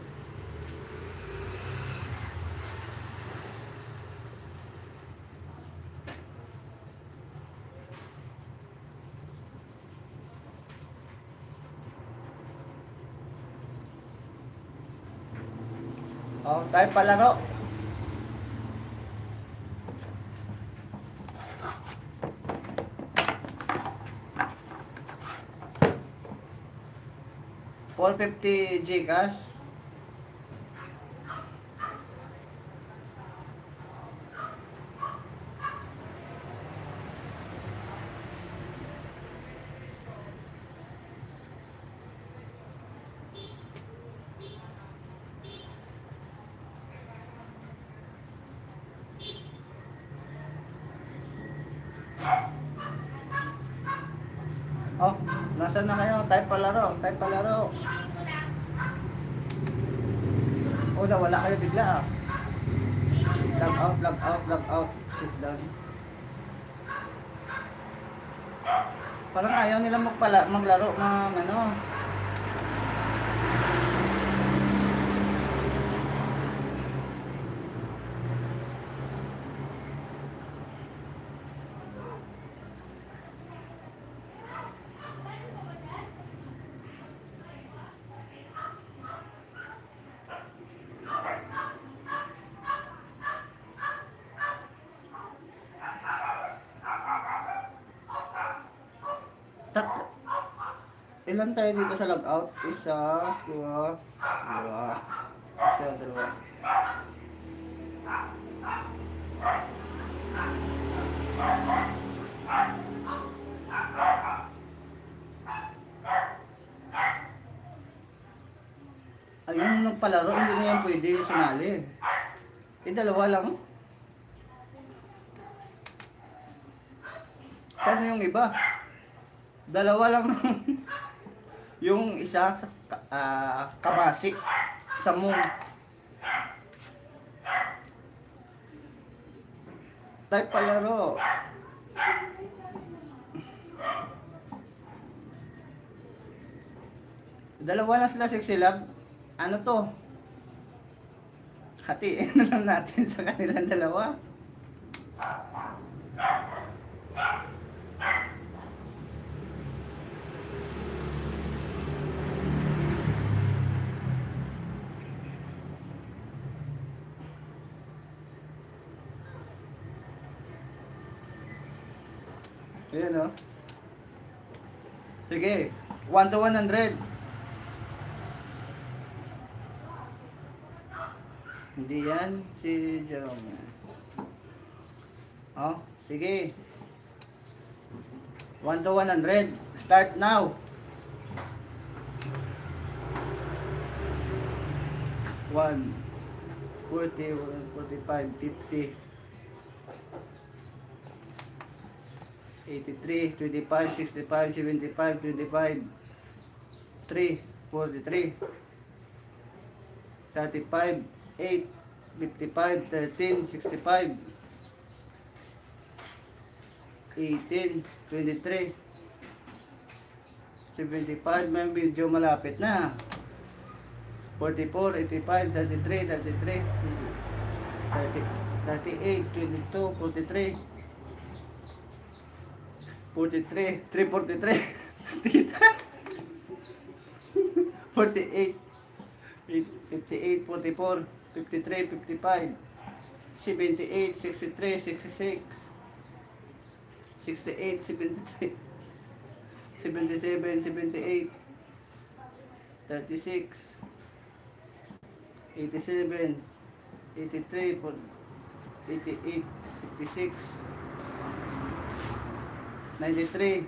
Oh, tayo palaro. $450 Gcash. Oh, nasaan na kayo? Tayo palaro, tayo palaro. Oh, nawala kayo bigla ah. Log out, log out, log out. Sit down. Parang ayaw nila maglaro ng ano. Ilan tayo dito sa logout? Isa, dua, isa, dalawa. Ayun, nagpalaro, hindi na yan pwede sumali. Dalawa lang. Saan yung iba? Dalawa lang. Yung isa kabasik sa mong. Tayo palaro. Dalawa lang sila sexilab. Ano to? Hatiin na lang natin sa kanilang dalawa. Ayan o. Sige. 1 to 100. Hindi yan. Si Jerome. Oh, sige. 1 to 100. Start now. 1, 40, 45, 50. 83, 25, 65, 75, 25, 3, 43, 35, 8, 55, 13, 65, 18, 23, 75, may medyo malapit na. 44, 85, 33, 33, 38, 22, 43, 43, 343, 48, 58, 44, 53, 55, 78, 63, 66, 68, 73, 77, 78, 36, 87, 83, 88, 56, 93,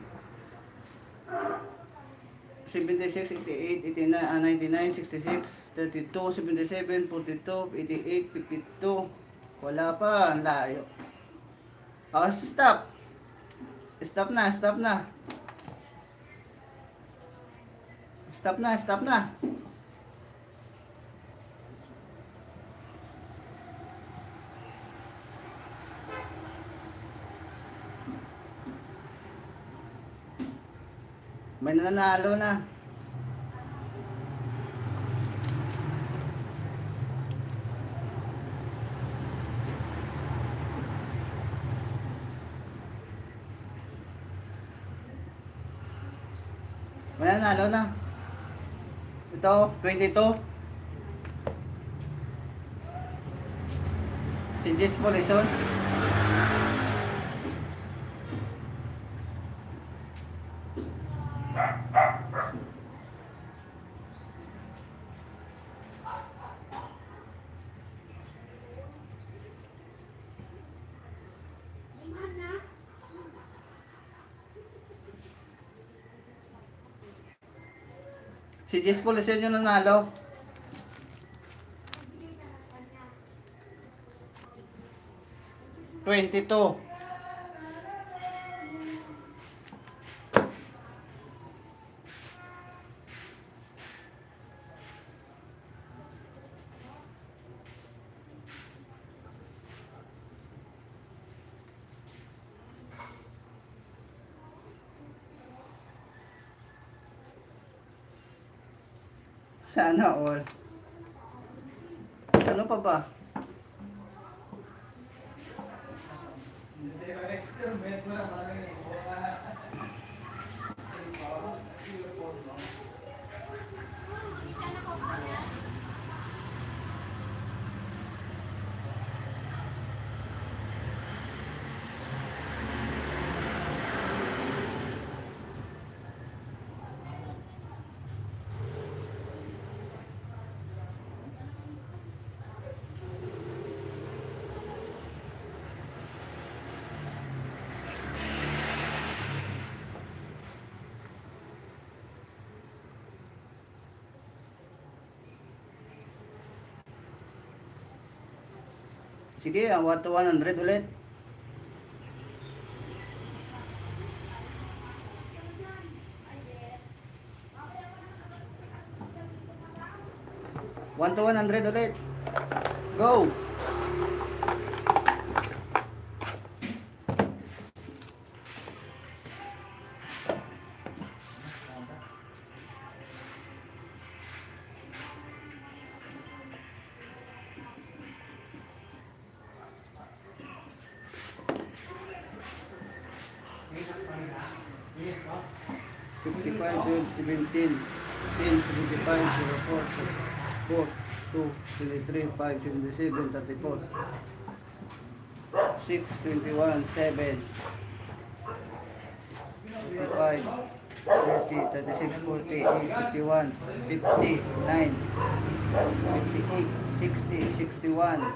76, 88, 89, 99, 66, 32, 77, 42, 88, 52. Wala pa, ang layo. Oh, stop. Stop na, stop na. Stop na, stop na. May nanalo na. May nanalo na. Ito, 22. Si Jess Polison. Si Jess Polison yung nanalo. $22. Sana all. Ano pa ba? Sige, 1 to 100 ulit. One to 100 ulit. Go! $55, 17, 10, 75, 04, 4, 2, 23, 5, 77, 34, 6, 21, 7, 55, 40, 36, 48, 51, 59, 58, 60, 61,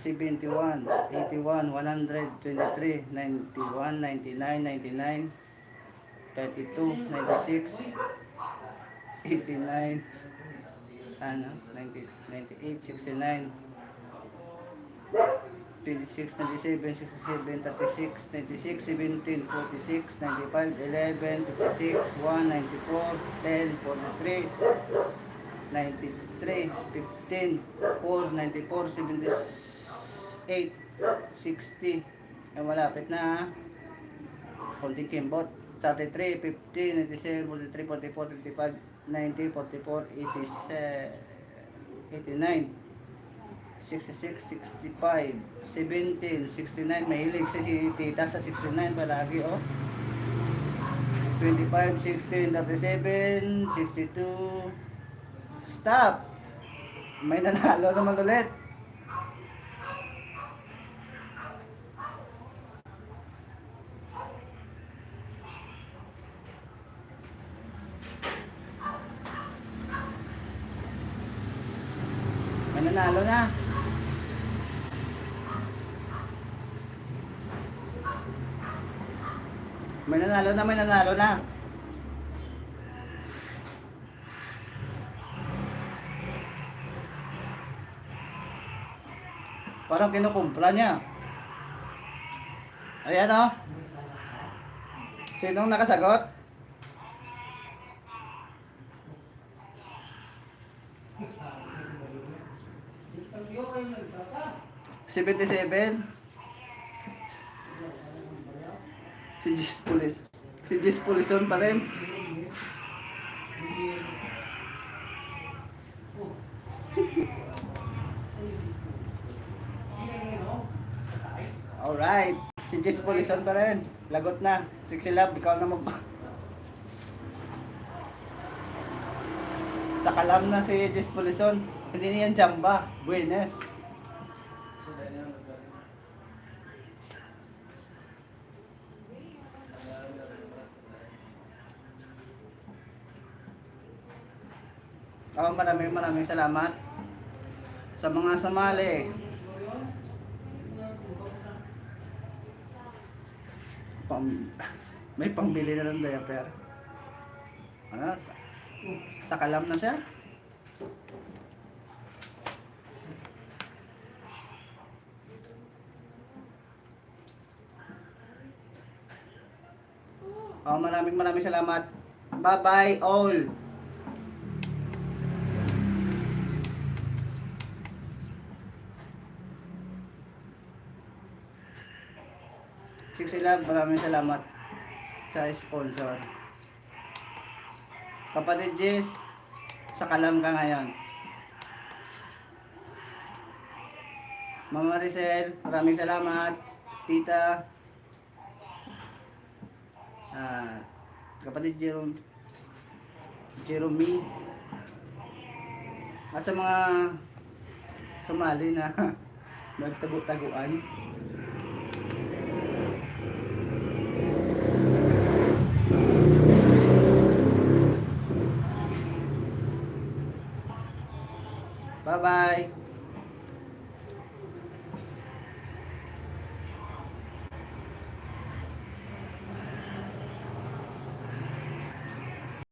71, 81, 123, 91, 99, 99, 32, 96, 89, 90, 98, 69, 26, 97, 67, 36, 96, 17, 46, 95, 11, 56, 1, 94, 10, 43, 93, 15, 4, 94, 78, 60, ay malapit na ha. Konting kimbot. 33, 15, 97, 43, 44, 55, 90, 44, 89, 66, 65, 17, 69. Mahilig si tita sa 69 palagi oh. 25, 16, 37, 62. Stop! May nanalo naman ulit. May nanalo na. May nanalo na, may nanalo na. Parang kinukumpla niya. Ayan o. Sinong nakasagot? $77. Si Jess Pulis. Si Jess Pulison pa rin. Alright. Si Jess Pulison pa rin. Lagot na. Sexy Love, ikaw na Sa kalam na si Jess Pulison. Hindi niyan Jamba, Buenas. Maraming salamat sa mga sumali. May pambili na ng diaper. Ano? Sa kalam na siya? Maraming salamat. Bye-bye all. Sila, maraming salamat sa sponsor. Kapatid Jess, sa kalam ka ngayon. Mama Maricel, maraming salamat. Tita, kapatid Jeremy, at sa mga sumali na nagtago-taguan. Bye-bye.